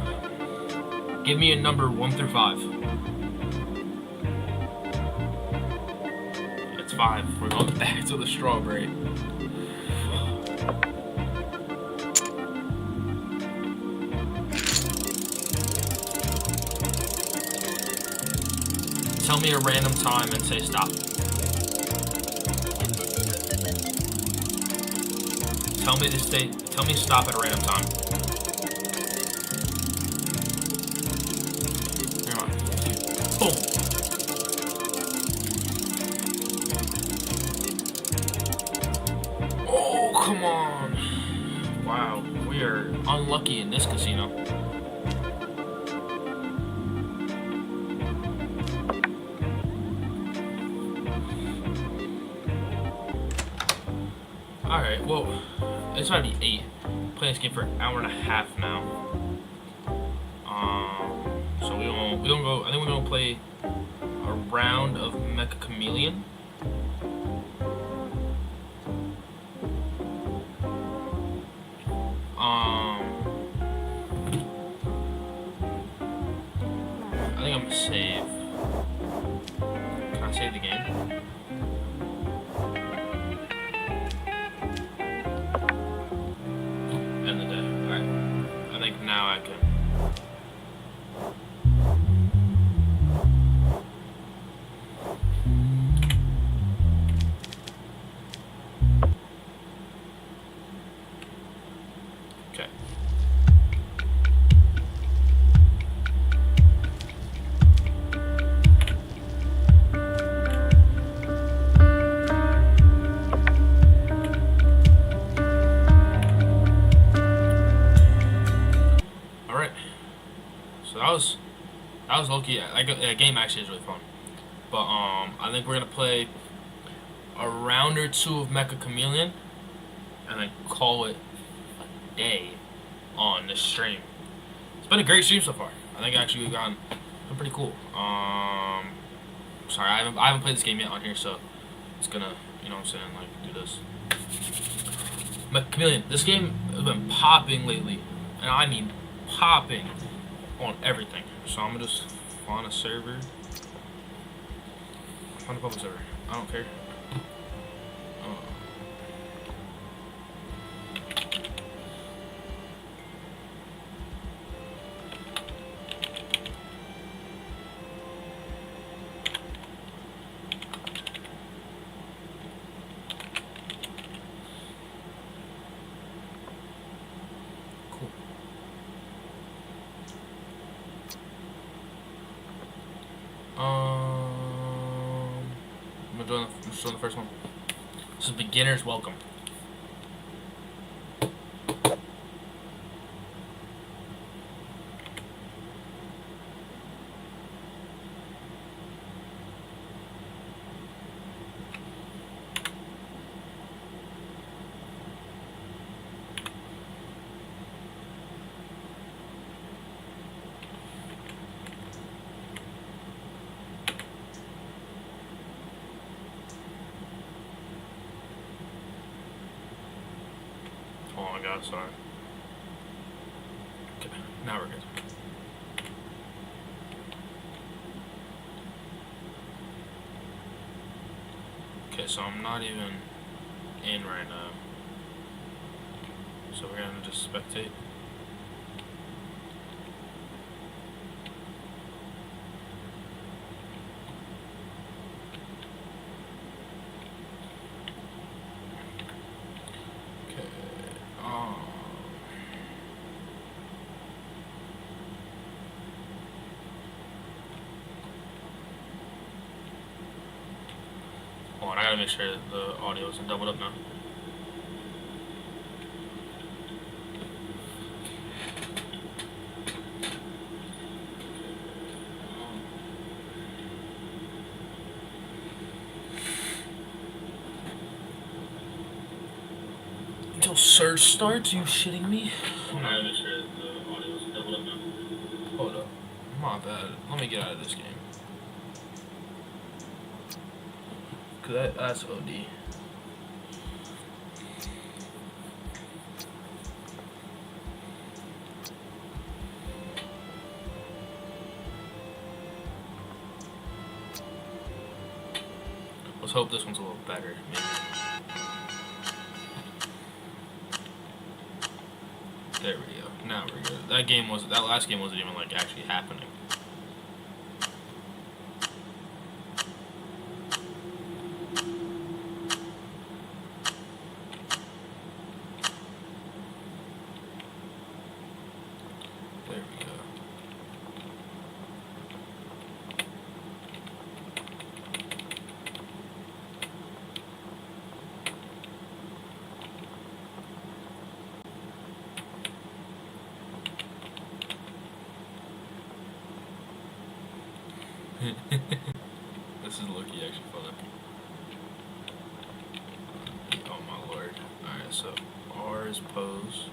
Give me a number 1 through 5. It's 5. We're going back to the strawberry. Tell me a random time and say stop. Tell me stop at a random time. Come on. Boom. Oh, come on. Wow, we are unlucky in this casino. Alright, well, it's already 8. Playing this game for an hour and a half now. So we don't go. I think we're gonna play a round of Mecha Chameleon. I think I'm gonna save. Can I save the game? End the day. Alright. I think now I can. Okay. Alright. So that was low-key. That game actually is really fun. But I think we're gonna play a round or 2 of Mecha Chameleon and then call it a day on this stream. It's been a great stream so far. I think actually we've been pretty cool. Sorry, I haven't played this game yet on here, so it's gonna, you know what I'm saying, like, do this. Mecha Chameleon, this game has been popping lately, and I mean popping on everything. So I'm gonna just find a server. Find a public server. I don't care. Cool. I'm just doing the first one. This is beginner's welcome. Oh my god, sorry. Okay, now we're good. Okay, so I'm not even in right now. So we're gonna just spectate. Okay. Hold on, I gotta make sure that the audio isn't doubled up now. Until search starts, you shitting me? I gotta make sure that the audio isn't doubled up now. Hold up. My bad. Let me get out of this game. Cause that's OD. Let's hope this one's a little better. Maybe. There we go. Now we're good. That last game wasn't even like actually happening. There we go. This is low-key actually fun. Oh my lord. Alright, so R is pose.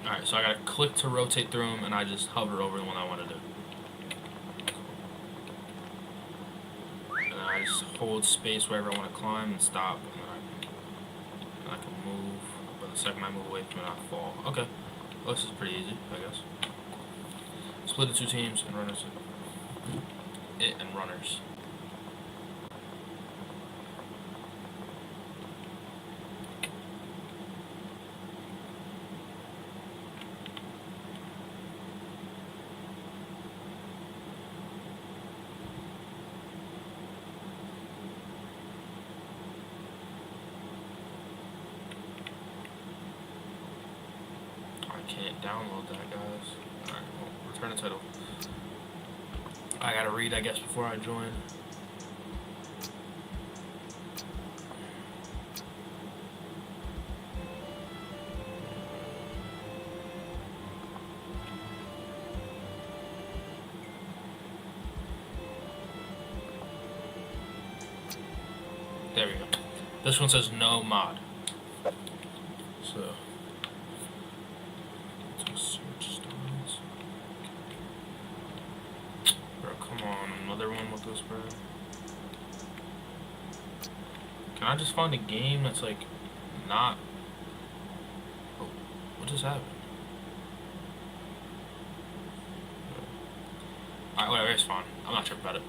Alright, so I gotta click to rotate through them, and I just hover over the one I want to do. And then I just hold space wherever I want to climb and stop, and then I can move, but the second I move away from it, I fall. Okay, well, this is pretty easy, I guess. Split the two teams and runners. It and runners. Can't download that, guys. Alright, well, return the title. I gotta read, I guess, before I join. There we go. This one says no mod. So another one with this, bro. Can I just find a game that's like not? Oh, what just happened? Alright, whatever, it's fine. I'm not sure about it.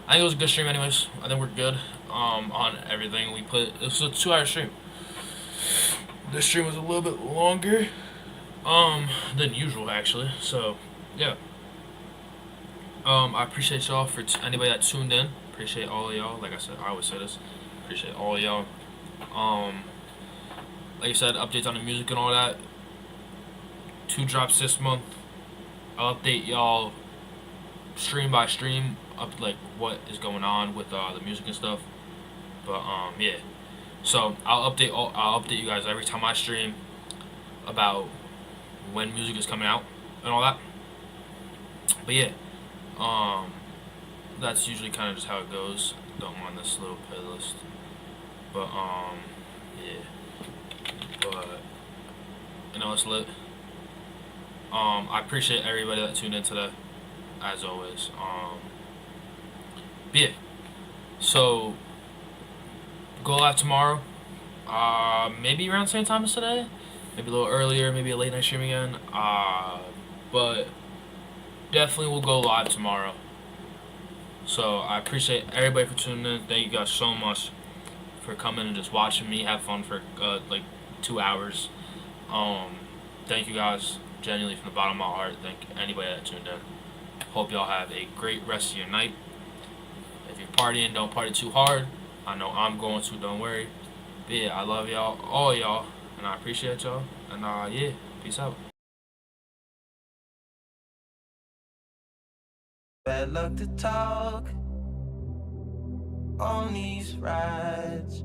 I think it was a good stream, anyways. I think we're good on everything we put. It was a 2-hour stream. This stream was a little bit longer than usual, actually. So yeah. I appreciate y'all for anybody that tuned in. Appreciate all of y'all. Like I said, I always say this. Appreciate all of y'all. Like I said, updates on the music and all that. 2 drops this month. I'll update y'all stream by stream up like what is going on with the music and stuff. But yeah. So I'll update you guys every time I stream about when music is coming out and all that. But yeah. That's usually kind of just how it goes. Don't mind this little playlist, but yeah, but you know it's lit. I appreciate everybody that tuned in today. as always. But yeah, so go live tomorrow. Maybe around the same time as today. Maybe a little earlier. Maybe a late night stream again. But definitely we'll go live tomorrow. So I appreciate everybody for tuning in. Thank you guys so much for coming and just watching me have fun for like 2 hours. Thank you guys genuinely from the bottom of my heart. Thank anybody that tuned in. Hope y'all have a great rest of your night. If you're partying, don't party too hard. I know I'm going to, don't worry. But yeah, I love y'all, all y'all, and I appreciate y'all. And yeah, peace out. Bad luck to talk on these rides.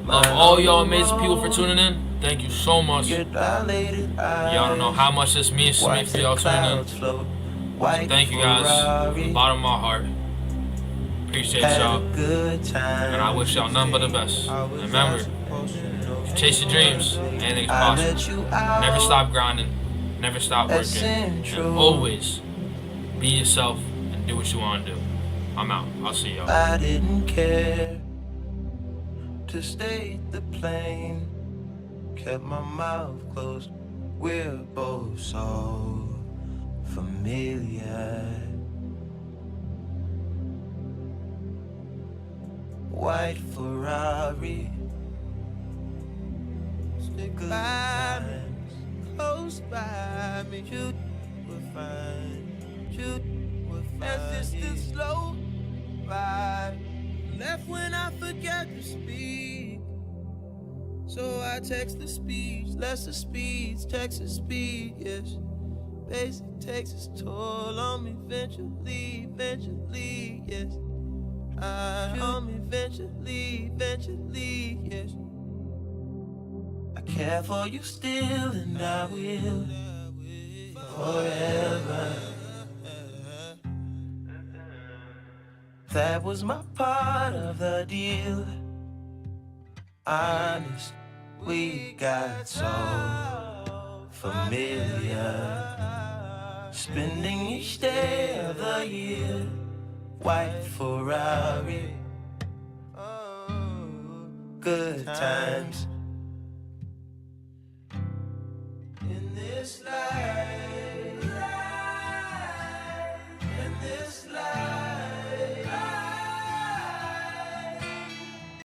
Love all y'all amazing people for tuning in. Thank you so much. Y'all don't know how much this means to me for y'all tuning in. So thank you guys from the bottom of my heart. Appreciate y'all. And I wish y'all nothing but the best. And remember, if you chase your dreams, anything is possible. Never stop grinding. Never stop working. And always be yourself and do what you want to do. I'm out. I'll see y'all. I didn't care to stay the plane. Kept my mouth closed. We're both so familiar. White Ferrari. Stick by me, close by me. You will find, you will find. It's just a slow vibe. Left when I forgot to speak. So I text the speech, lesser speeds, Texas speed, yes. Basic takes its toll on me eventually, yes. On me eventually, yes. I care for you still and I will forever. That was my part of the deal. Honest, we got so familiar. Spending each day of the year. White Ferrari. Good times in this life.